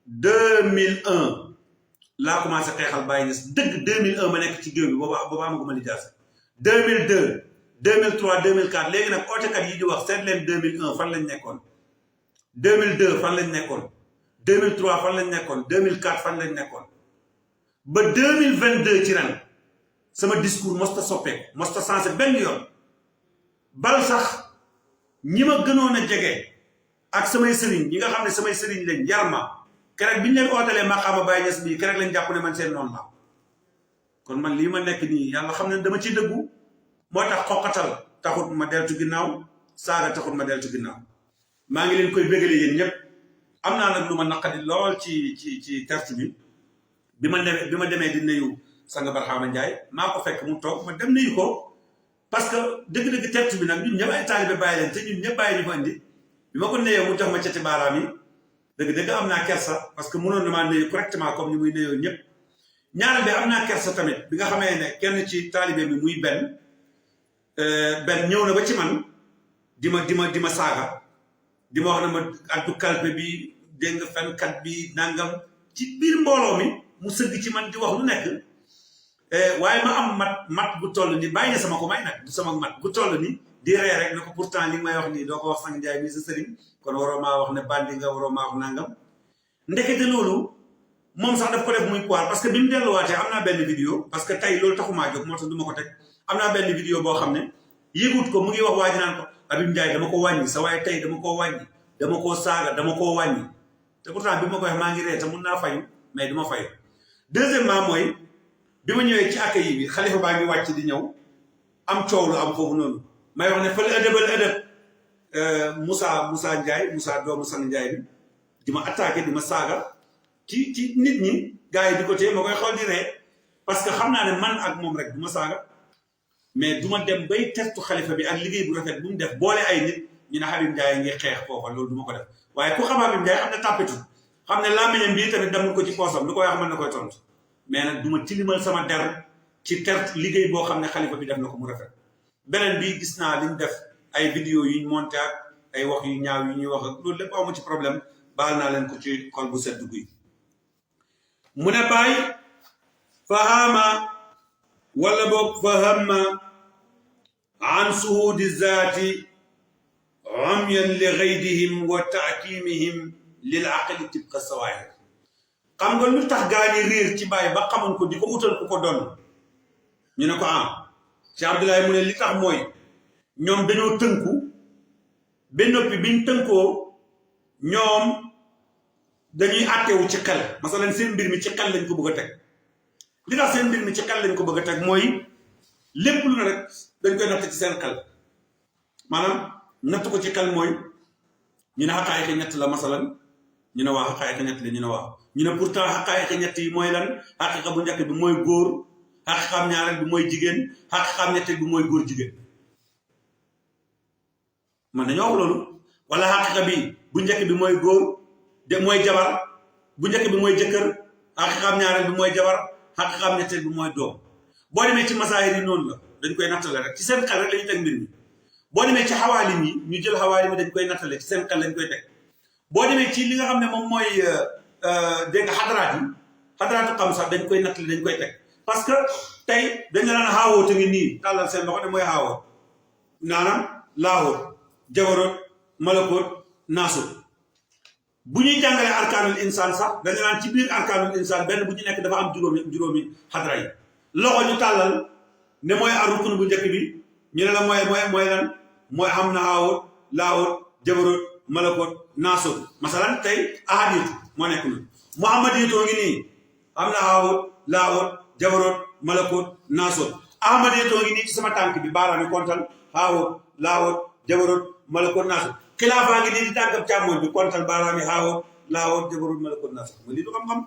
2001 laa commencé xeexal Baye Niass dëgg 2001 ma nekk ci géew bi booba amaguma lijaasa 2002 2003 2004 léegi nag ootekat yi di wax seet leen 2001 fan lañ nekkoon 2002 fan lañ nekkoon 2003 fan lañ nekkoon 2004 fan lañ nekkoon ba 2022 ci ren sama discours mosta soppeeku mosta sensé benn yoon bal sax ñi ma gënoon a jege ak samay sëriñ ñi nga xam ne samay sëriñ lañ yar ma keroog bi ñu leen ootalee maqaama Baye Niass bii keroog lañ jàpp ne man seen noonu la kon man lii ma nekk nii yàlla xam ne dama ci dëggu moo tax xoqatal taxut ma deltu ginnaaw saaga taxut ma deltu ginnaaw maa ngi leen koy bégale yéen ñëpp am naa nag lu ma naqadi lool ci tertu bi ma demee di nuyu sang Barhama Ndiaye maa ko fekk mu toog ma dem nuyu ko parce que dëgg-dëgg tertu bi nag ñun ñëpp ay taalibe bàyyi leen te ñun ñëpp bàyyi ñu ko indi bi ma ko nuyoo mu jox ma cati baaraam yi dëgg-dëgg am naa kersa parce que mënoon na maa nuyu correctement comme ni muy nuyoo ñëpp ñaareel bi am naa kersa tamit bi nga xamee ne kenn ci taalibe bi muy benn ñëw na ba ci man di ma saaga di ma wax na ma addu kalpe bi dégg nga fenkat bi nangam ci biir mbooloo mi mu sëgg ci man di wax lu nekk waaye ma am mat bu toll ni bàyyi na sama ko may nag du sama mat bu toll ni di ree rek ne ko pourtant li may wax nii doo ko wax sang Njaay mi sa sëriñ kon waroo maa wax ne bandi nga waroo maa wax nangam ndekete loolu moom sax daf ko def muy poir parce que bi mu delluwaatee am naa benn vidéo parce que tey loolu taxumaa jóg moo tax du ma ko teg am naa benn vidéo boo xam ne yëgut ko mu ngi wax waa ji naan ko Habib Ndiaye dama ko wàññi sa waaye tey dama koo wàññi dama koo saaga dama koo wàññi te pourtant bi ma ko wax maa ngi ree te mun naa fayu mais du ma fayu deuxièmement mooy bi ma ñëwee ci accueil bi xalifa baa ngi wàcc di ñëw am coow lu am foofu noonu may wax ne fële ëdëbal ëdëb Moussa Ndiaye Moussa doomu sang Ndiaye bi di ma attaqué di ma saaga ci nit ñi gars yi di ko téye ma koy xool di ree parce que xam naa ne man ak moom rek du ma saaga mais du ma dem bay tertu xalifa bi ak liggéey bu rafet bu mu def boole ay nit ñu ne Habib Ndiaye ngi xeex foofa loolu du ma ko def waaye ku xam Habib Ndiaye xam ne tàppetu xam ne làmmiñam bii tamit demul ko ci poosam lu ko wax mën na koy tontu mais nag du ma tilimal sama der ci tertu liggéey boo xam ne xalifa bi def na ko mu rafet beneen bi gis naa liñ def ay vidéo yuñ monté ak ay wax yu ñaaw yu ñuy wax ak loolu lépp amu ci problème baal naa leen ko ci xol bu sedd guy mu ne bàyyi fahama wala boog fahamma an suhudi zaati umyan li gaydihim wa taakimihim lil aqli tibqa sawaahir xam nga lu tax gaa ñi réer ci bàyyi ba xamuñ ko di ko utal ku ko doon ñu ne ko Cheikh Abdoulaye mu ne li tax mooy ñoom dañoo tënku ba noppi biñ tënkoo ñoom dañuy àttewu ci xel masalan seen mbir mi ci xel lañ ko bëgg a teg li tax seen mbir mi ci xel lañ ko bëgg a teg mooy lépp lu ne rek dañ koy natt ci seen xel maanaam natt ko ci xel mooy ñu ne xaqaayiqi ñett la masalan ñu ne waa xaqaayiqi ñett la ñu ne waa ñu ne pourtant xaqaayiqi ñett yi mooy lan xaqiqa bu njëkk bi mooy góor xaqiqaam ñaareel bi mooy jigéen xaqiqaam ñetteel bi mooy góor jigéen man nañoo wax loolu wala xaqiqa bi bu njëkk bi mooy góor de mooy jabar bu njëkk bi mooy jëkkër xaqiqaam ñaareel bi mooy jabar xaqiqaam ñetteel bi mooy doom boo demee ci masaahir yi noonu la dañ koy nattale rek ci seen xel rek la ñu teg mbir mi boo demee ci xawaalim yi ñu jël xawaalim yi dañ koy nattale ci seen xel lañ koy teg boo demee ci li nga xam ne moom mooy dégg nga xadaraat yi xadaraatu xam sax dañ koy nattale dañ koy teg parce que tey dañ la naan xaawoo te ngi nii tàllal seen loxo ne mooy xaawoo naanaam laahoot jabaroot malakoot naasut bu ñuy jàngalee arkaanul insaan sax dañu naan ci biir arkaanul insaan benn bu ñu nekk dafa am juróomi xadra yi loxo ñu tàllal ne mooy arrukun bu njëkk bi ñu ne la mooy lan mooy xam na xaawut laawut jabaroot malakoot naasut masalan tey ahadiitu moo nekk noonu muhammadiitoo ngi nii xam na xaawut laawut jabaroot malakoot naasut ahmadiitoo ngi nii ci sama tànk bi baaraam yi kontal xaawut laawut jabaroot malakoot naasut xilaafaa ngi nii di tànkab càmmoñ bi kontal baaraam yi xaawut laawut jabaroot malakoot naasut ma lii du xam-xam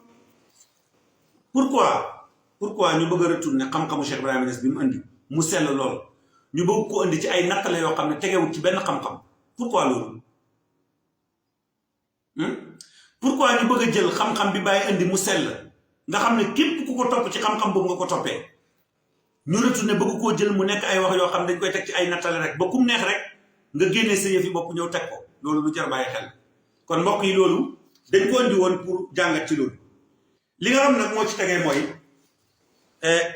pourquoi ñu bëgg a retourné xam-xamu Cheikh Ibrahima Niass bi mu andi mu sell lool ñu bëgg ko andi ci ay nattale yoo xam ne tegewut ci benn xam-xam pourquoi loolu pourquoi ñu bëgg a jël xam-xam bi bàyyi andi mu sell nga xam ne képp ku ko topp ci xam-xam boobu nga ko toppee ñu retourné bëgg koo jël mu nekk ay wax yoo xam ne dañ koy teg ci ay nattale rek ba kum neex rek nga génnee sa yëf yi bopp ñëw teg ko loolu lu jar bàyyi xel kon mbokk yi loolu dañ ko andi woon pour jàngat ci loolu li nga xam nag moo ci tegee mooy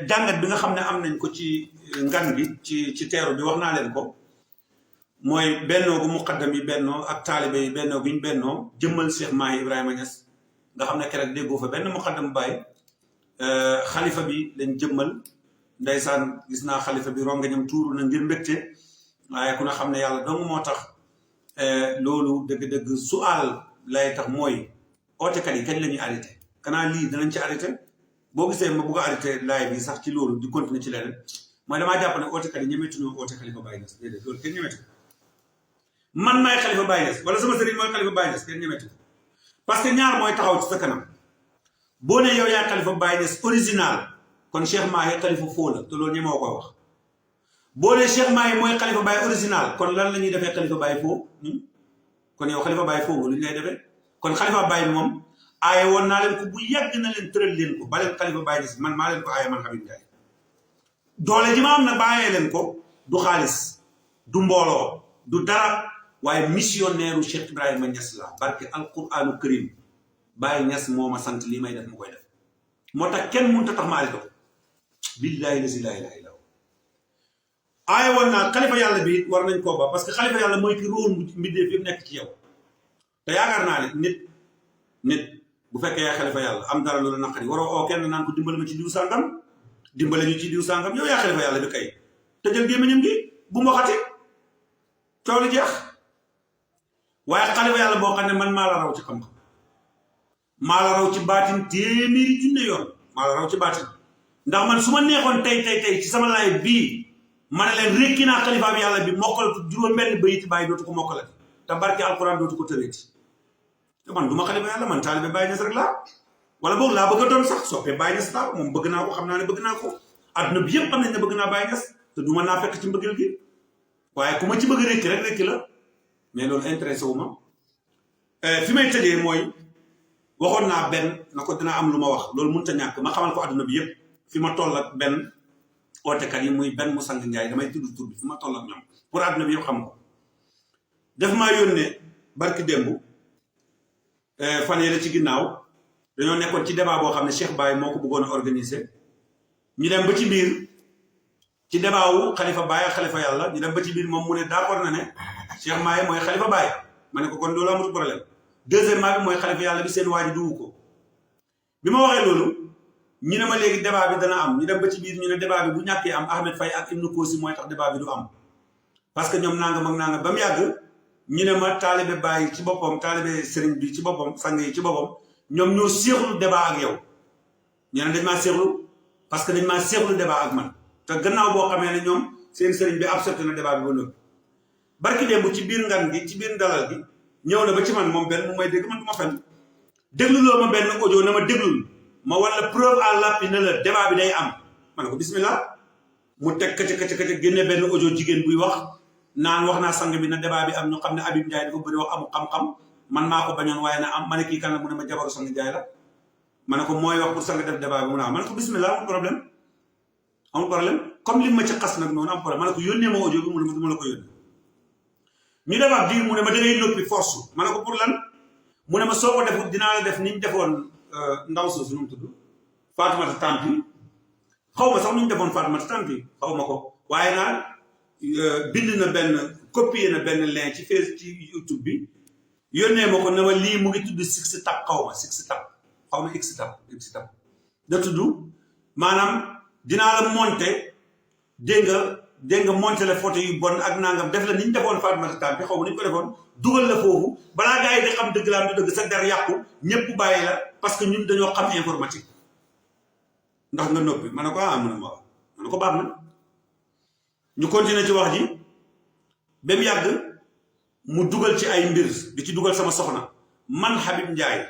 jàngat bi nga xam ne am nañ ko ci ngan bi ci teeru bi wax naa leen ko mooy bennoo bu muqaddam yi bennoo ak taalibe yi bennoo bi ñu bennoo jëmmal Cheikh Mahi Ibrahima Niass nga xam ne keroog déggoo fa benn muqaddam bàyyi xalifa bi lañ jëmmal ndeysaan gis naa xalifa bi rongañam tuuru na ngir mbégte waaye ku na xam ne yàlla dong moo tax loolu dëgg-dëgg sual lay tax mooy ootekat yi kañ la ñuy arrêté kanaa lii danañ ci arrêté boo gisee ma bugg a arrêté laay bi sax ci loolu di continuer ci leneen mooy damaa jàpp ne ootekat yi ñemetuñoo oote xalifa Baye Niass déedéet loolu kenn ñemetu man maay xalifa Baye Niass wala sama sëriñ mooy xalifa Baye Niass kenn ñemetu parce que ñaar mooy taxaw ci sa kanam boo ne yow yaa xalifa Baye Niass original kon Cheikh Mahi xalifa foo la te loolu ñemoo koy wax boo ne Cheikh Mahi mooy xalifa Baye original kon lan la ñuy defee xalifa Baye foo kon yow xalifa Baye foo nga lu ñu lay defee kon xalifa Baye moom aaye woon naa leen ko bu yàgg na leen tëral leen ko ba leen xalifa Baye Niass man maa leen ko aaye man Habib Ndiaye doole ji ma am na bàyyee leen ko du xaalis du mbooloo du dara waaye missionnaire u Cheikh Ibrahima Niass la barke alquranu karim Baye Niass moo ma sant lii may def mu koy def moo tax kenn mënut a tax ma arrêté ko billahi la ilaha illa aaye woon naa xalifa yàlla bi war nañ koo ba parce que xalifa yàlla mooy ki róon mbindee fi mu nekk ci yow te yaakaar naa ne nit bu fekkee yaa xalifa yàlla am dara loolu naqari waroo oo kenn naan ko dimbale ma ci diw sàngam dimbale ñu ci diw sàngam yow yaa xalifa yàlla bi kay te jël gémmiñam gi bu mu waxati coow li jeex waaye xalifa yàlla boo xam ne man maa la raw ci xam-xam maa la raw ci baatin téeméeri junne yoon maa la raw ci baatin ndax man su ma neexoon tey ci sama laay bii ma ne leen rékki naa xalifa bi yàlla bi mokkal juróom benn bayiti bàyyi dootu ko mokkalati te barke alquran dootu ko tëreeti te man du ma xalifa yàlla man taalibe Baye Niass rek laa wala boog laa bëgg a doon sax soppee Baye Niass laa moom bëgg naa ko xam naa ne bëgg naa ko adduna bi yëpp xam nañ ne bëgg naa Baye Niass te du ma naa fekk ci mbëggeel gi waaye ku ma ci bëgg rékki rek rékki la mais loolu intéressé wu ma fi may tëjee mooy waxoon naa benn na ko dinaa am lu ma wax loolu mënut a ñàkk ma xamal ko adduna bi yëpp fi ma toll ak benn ootekat yi muy benn mu sang Njaay damay tudd tur bi fi ma toll ak ñoom pour adduna bi yëpp xam ko def maa yónnee barki démb fan yële ci ginnaaw dañoo nekkoon ci débat boo xam ne Cheikh Baye moo ko bëggoon a organiser ñu dem ba ci biir ci débat wu xalifa Baye ak xalifa yàlla ñu dem ba ci biir moom mu ne d'accord na ne Cheikh Mahi mooy xalifa Baye ma ne ko kon loolu amul problème deuxièmement bi mooy xalifa yàlla bi seen waa ji duwu ko bi ma waxee loolu ñu ne ma léegi débat bi dana am ñu dem ba ci biir ñu ne débat bi bu ñàkkee am Ahmed Faye ak Ibnu Kosi mooy tax débat bi du am parce que ñoom nangam ak nangam ba mu yàgg ñu ne ma taalibe Baye ci boppam taalibe Serigne bi ci boppam sang yi ci boppam ñoom ñoo séexlu débat ak yow ñu ne dañ maa séexlu parce que dañ maa séexlu débat ak man te gannaaw boo xamee ne ñoom seen Serigne bi accepté na débat bi ba noppi barki démb ci biir ngan gi ci biir dalal gi ñëw na ba ci man moom benn mu may dégg man du ma fen dégluloo ma benn audio na ma déglul ma wala preuve à l'appui ne la débat bi day am ma ne ko bismillah mu teg këcc génne benn audio jigéen buy wax naan wax naa sang bi na débat bi am ñu xam ne Habib Ndiaye dafa bëri wax amul xam-xam man maa ko bañoon waaye na am ma ne kii kan la mu ne ma jabaru sang Ndiaye la ma ne ko mooy wax pour sang def débat bi mu ne ma ne ko bismillah amul problème comme li ma ci xas nag noonu am problème ma ne ko yónnee ma audio bi mu ne ma du ma la ko yónnee ñu defaat diir mu ne ma dangay noppi force ma ne ko pour lan mu ne ma soo ko defut dinaa la def ni ñu defoon ndaw soosu nu mu tudd Fatoumata Tampi xaw ma sax nu ñu defoon Fatoumata Tampi xaw ma ko waaye naa bind na benn copier na benn lien ci Facebook ci YouTube bi yónnee ma ko ne ma lii mu ngi tudd Six Tap xaw ma X Tap da tudd maanaam dinaa la monter dégg nga monter la photo yu bon ak nangam def la ni ñu defoon Fatoumata Tampi xaw ma ni ñu ko defoon dugal la foofu balaa gars yi di xam dëgg la am du dëgg sa der yàqu ñëpp bàyyi la parce que ñun dañoo xam informatique ndax nga noppi ma ne ko mu ne ma wax ma ne ko baax na ñu continuer ci wax ji ba mu yàgg mu dugal ci ay mbir di ci dugal sama soxna man Habib Ndiaye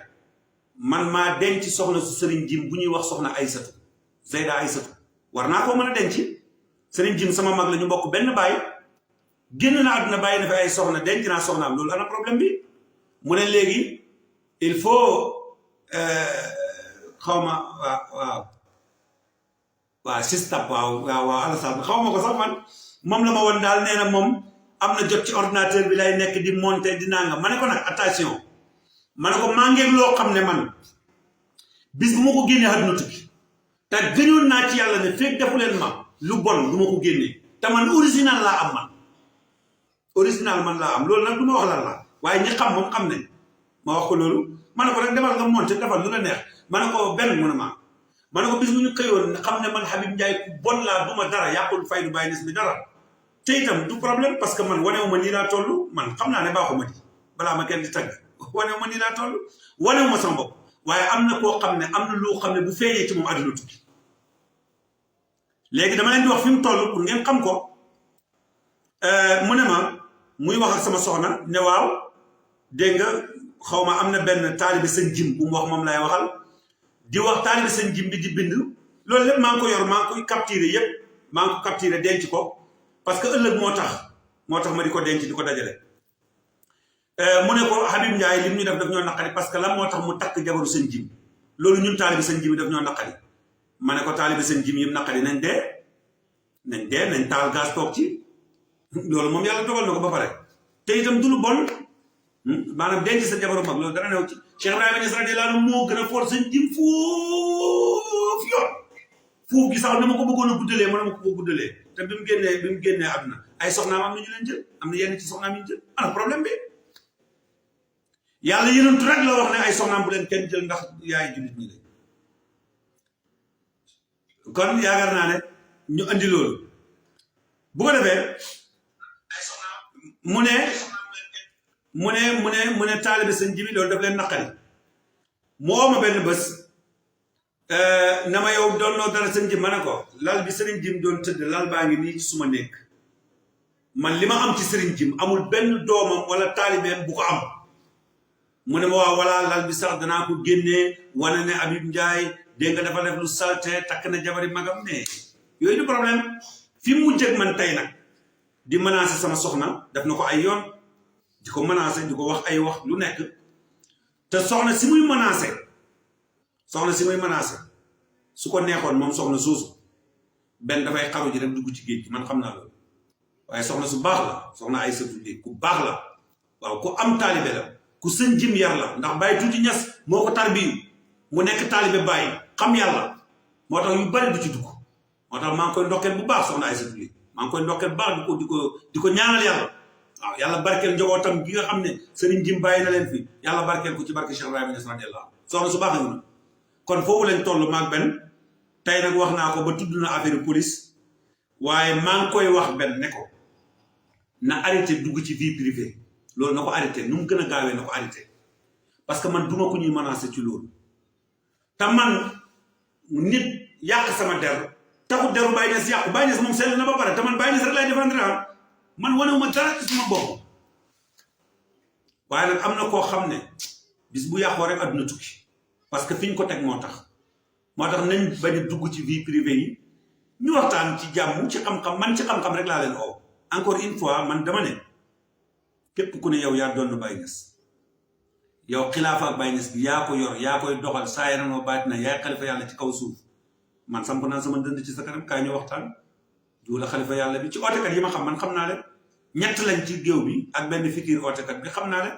man maa denc soxna su Serigne Jim bu ñuy wax soxna Aysatu Zeyda Aysatu war naa koo mën a denc Serigne Jim sama mag la ñu bokk benn baay génn na àdduna bàyyi na fi ay soxna denc naa soxnaam loolu ana problème bi mu ne léegi il faut xaw ma waaw système waaw Alassane xaw ma ko sax man moom la ma woon daal nee na moom am na jot ci ordinateur bi lay nekk di monter di nangam ma ne ko nag attention ma ne ko maa ngeeg loo xam ne man bis bu ma ko génnee àdduna tukki te gëñoon naa ci yàlla ne fekk defu leen ma lu bon du ma ko génnee te man original laa am man laa am loolu nag du ma wax lan la waaye ñi xam moom xam nañ ma wax ko loolu ma ne ko rek demal nga monter defal lu la neex ma ne ko benn mu ne ma ne ko bis bu ñu xëyoon xam ne man Habib Ndiaye ku bon laa du ma dara yàqul faydu Baye Niass bi dara te itam du problème parce que man wanewu ma nii laa toll man xam naa ne baaxuma di balaa ma kenn di tagg wanewu ma nii laa toll wanewu ma sama bopp waaye am na koo xam ne am na loo xam ne bu feeñee ci moom àdduna tukki léegi dama leen di wax fi mu toll pour ngeen xam ko mu ne ma muy wax ak sama soxna ne waaw dégg nga xaw ma am na benn taalibe sëñ jim bu mu wax moom lay waxal di wax taalibe sëñ jim bi di bind loolu lépp maa ngi ko yor maa ngi koy capturé yëpp maa ngi ko capturé denc ko parce que ëllëg moo tax ma di ko denc di ko dajale mu ne ko Habib Ndiaye lim ñu daf ñoo naqari parce que lan moo tax mu takk jabaru sëñ jim loolu ñun taalibe sëñ jim yi daf ñoo naqari ma ne ko taalibe sëñ jim yi naqari nañ dee nañ taal gaz toog ci loolu moom yàlla dogal na ko ba pare te itam du lu bon maanaam denc sa jabaru mag loolu dara new ci Cheikh Ibrahima Niass radiyallahu anhu moo gën a foor sëñ jim foofu yoon foofu gi sax dama ko bëggoon a guddalee ma dama ko ko guddalee te bi mu génnee àdduna ay soxnaam am na ñu leen jël am na yenn ci soxnaam yi ñu jël ana problème bi yàlla yénantu rek la wax ne ay soxnaam bu leen kenn jël ndax yaay jullit ñi de kon yaakaar naa ne ñu andi loolu bu ko defee mu ne taalibe sëñ jibi loolu daf leen naqari mu ooma benn bés na ma yow doon noo dara sëñ jim ma ne ko lal bi sëriñ jim doon tëdd lal baa ngi nii ci suma nekk man li ma am ci sëriñ jim amul benn doomam wala taalibeem bu ko am mu ne ma waaw wala lal bi sax danaa ko génnee wane ne Habib Ndiaye dégg nga dafa def lu salte takk na jabari magam ne yooyu du problème fi mu mujjee man tey nag di menacer sama soxna def na ko ay yoon di ko menacer di ko wax ay wax lu nekk te soxna si muy menacer su ko neexoon moom soxna soosu benn dafay xaru ji rek dugg ci géej gi man xam naa loolu waaye soxna su baax la soxna ay sëtu léegi ku baax la waaw ku am taalibe la ku sëñ jim yar la ndax Baye Tuuti Ñas moo ko tarbiyu mu nekk taalibe Baye xam yàlla moo tax yu bari du ci dugg moo tax maa ngi koy ndokkeel bu baax soxna ay sëtu léegi maa ngi koy ndokkeel bu baax di ko ñaanal yàlla waaw yàlla barkeel njabootam gi nga xam ne sëriñ jim bàyyi na leen fi yàlla barkeel ko ci barke Cheikh Ibrahima Niass radiyallahu soxna su baax a kon foofu lañ toll maag benn tey nag wax naa ko ba tudd na affaire police waaye maa ngi koy wax benn ne ko na arrêté dugg ci vie privée loolu na ko arrêté nu mu gën a gaawee na ko arrêté parce que man duma ko ñuy menacé ci loolu te man nit yàq sama der taxu deru Baye Niass yàqu Baye Niass moom sell na ba pare te man Baye Niass rek lay défendre man wanewuma dara ci suma bopp waaye nag am na koo xam ne bis bu yàqoo rek adduna tukki parce que fi ñu ko teg moo tax nañ bañ a dugg ci vie privée yi ñu waxtaan ci jàmm ci xam-xam man ci xam-xam rek laa leen oo encore une fois man dama ne képp ku ne yow yaa doon Baye Niass yow xilaafa ak Baye Niass bi yaa ko yor yaa koy doxal saa yaram wa baat na yaay xalifa yàlla ci kaw suuf man samp naa sama dënd ci sa kanam kaay ñu waxtaan du la xalifa yàlla bi ci ootekat yi ma xam man xam naa leen ñett lañ ci géew bi ak benn fikir ootekat bi xam naa leen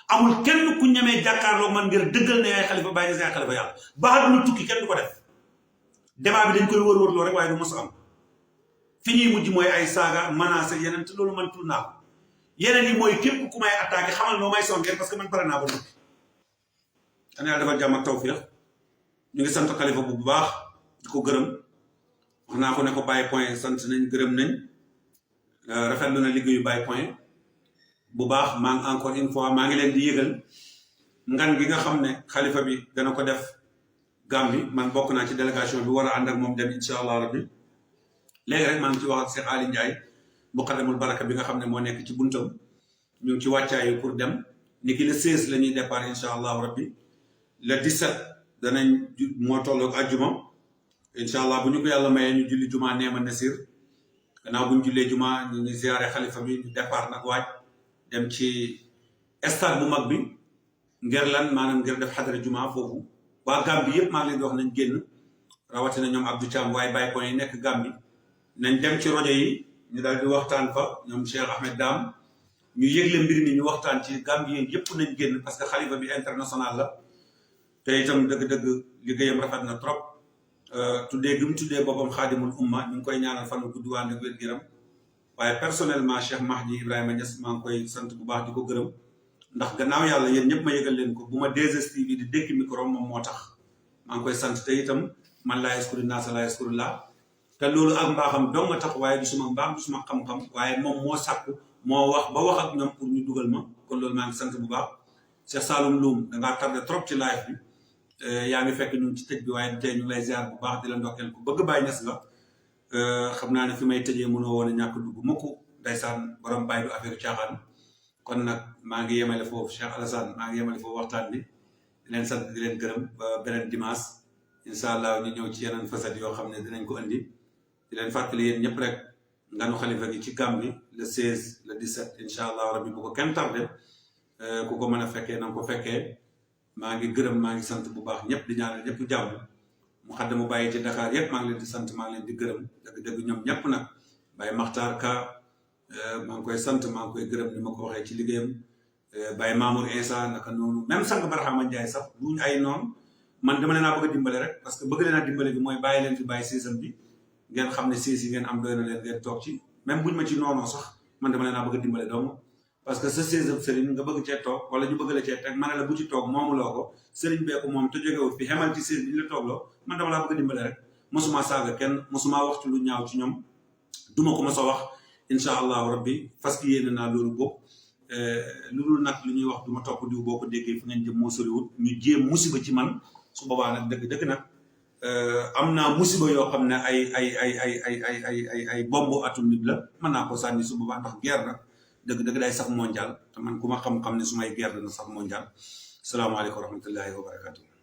amul kenn ku ñemee jàkkaarloo man ngir dëggal ne yaay xalifa Baye Niass yaay xalifa yàlla baax lu tukki kenn du ko def débat bi dañ koy wër loo rek waaye du mos am fi ñuy mujj mooy ay saaga menacé yeneen te loolu man tudd naa ko yeneen yi mooy képp ku may attaqué xamal noo may songee parce que man pare naa ba noppi. xanaa yàlla defal jàmm ak tawfiix ñu ngi sant xalifa bu baax di ko gërëm wax naa ko ne ko Baye Point sant nañ gërëm nañ rafetlu na liggéeyu Baye Point bu baax maa ngi encore une fois maa ngi leen di yëgal ngan gi nga xam ne xalifa bi dana ko def Gambie man bokk naa ci délégation bi war a ànd ak moom dem incha allah rabbi léegi rek maa ngi ci wax ak Cheikh Ali Ndiaye muqaddamul baraka bi nga xam ne moo nekk ci buntam ñu ngi ci wàccaayu pour dem ni ki le 16 la ñuy départ incha allahu rabbi le 17 danañ moo tolloog àjjuma incha allah bu ñu ko yàlla mayee ñu julli juma neema nasir gannaaw bu ñu jullee juma ñu ngi ziare xalifa bi ñu départ nag waaj dem ci stade bu mag bi ngir lan maanaam ngir def xadara juma foofu waa Gambie yëpp maa ngi leen di wax nañ génn rawatina ñoom Abdou Thiam waaye Baye Point yi nekk Gambie nañ dem ci rajo yi ñu daal di waxtaan fa ñoom Cheikh Ahmed Dam ñu yëgle mbir mi ñu waxtaan ci Gambie yëpp nañ génn parce que xalifa bi international la te itam dëgg-dëgg liggéeyam rafet na trop tuddee gi mu tuddee boppam xaadimul umma ñu ngi koy ñaanal fan gudd waan ak wér-gu-yaram waaye personnellement Cheikh Mahdi Ibrahima Niass maa ngi koy sant bu baax di ko gërëm ndax gannaaw yàlla yéen ñëpp ma yëgal leen ko bu ma 2STV di dékki micro moom moo tax maa ngi koy sant te itam man laa yaskuru naasa laa yaskuru laa te loolu ak mbaaxam dong nga tax waaye du suma mbaax du suma xam-xam waaye moom moo sàkku moo wax ba wax ak ñoom pour ñu dugal ma kon loolu maa ngi sant bu baax Cheikh Saloum Loum da ngaa tardé trop ci live bi yaa ngi fekk ñun ci tëj bi waaye tey ñu lay ziar bu baax di la ndokkeel ku bëgg Baye Niass nga xam naa ne fi may tëjee mënoo woon a ñàkk dugg mukk ndeysaan borom Baye du affaire caaxaan kon nag maa ngi yemale foofu Cheikh Alassane maa ngi yemale foofu waxtaan bi di leen sant di leen gërëm ba beneen dimanche incha allah ñu ñëw ci yeneen facette yoo xam ne dinañ ko indi di leen fàttali yéen ñëpp rek nganu xalifa gi ci Gàmbi le 16 le 17 incha allah rabbi bu ko kenn tardé ku ko mën a fekkee na nga ko fekkee maa ngi gërëm maa ngi sant bu baax ñëpp di ñaanal ñëpp jàmm mu xadda mu bàyyi ci Dakar yëpp maa ngi leen di sant maa ngi leen di gërëm dëgg-dëgg ñoom ñëpp nag Baye Makhtar Ka maa ngi koy sant maa ngi koy gërëm ni ma ko waxee ci liggéeyam Baye Mamour Insa naka noonu même sang Barhama Ndiaye sax duñ ay noonu man dama leen a bëgg a dimbale rek parce que bëgg leen a dimbale bi mooy bàyyi leen fi bàyyi seesam bi ngeen xam ne sees yi ngeen am doy na leen ngeen toog ci même buñ ma ci noonoo sax man dama leen a bëgg a dimbale doomu parce que sa seesam sëriñ nga bëgg cee toog wala ñu bëgg la cee teg ma ne la bu ci toog moomuloo ko sëriñ beeku moom te jógewut fi xemal ci sees bi ñu la toogloo man dama laa bëgg a dimbale rek mosuma saaga kenn mosuma wax ci lu ñaaw ci ñoom duma ko mos a wax incha allahu rabbi parce que yéene naa loolu bopp lu dul nag lu ñuy wax du ma topp diw boo ko déggee fu ngeen jëm moo soriwut ñu jéem musiba ci man su boobaa nag dëgg nag am naa musiba yoo xam ne ay bombu atomique la mën naa ko sànni su boobaa ndax guerre nag dëgg day sax mondial te man ku ma xam-xam ne su may guerre dana sax mondial salaamaaleykum wa rahmatullahi wa barakatuh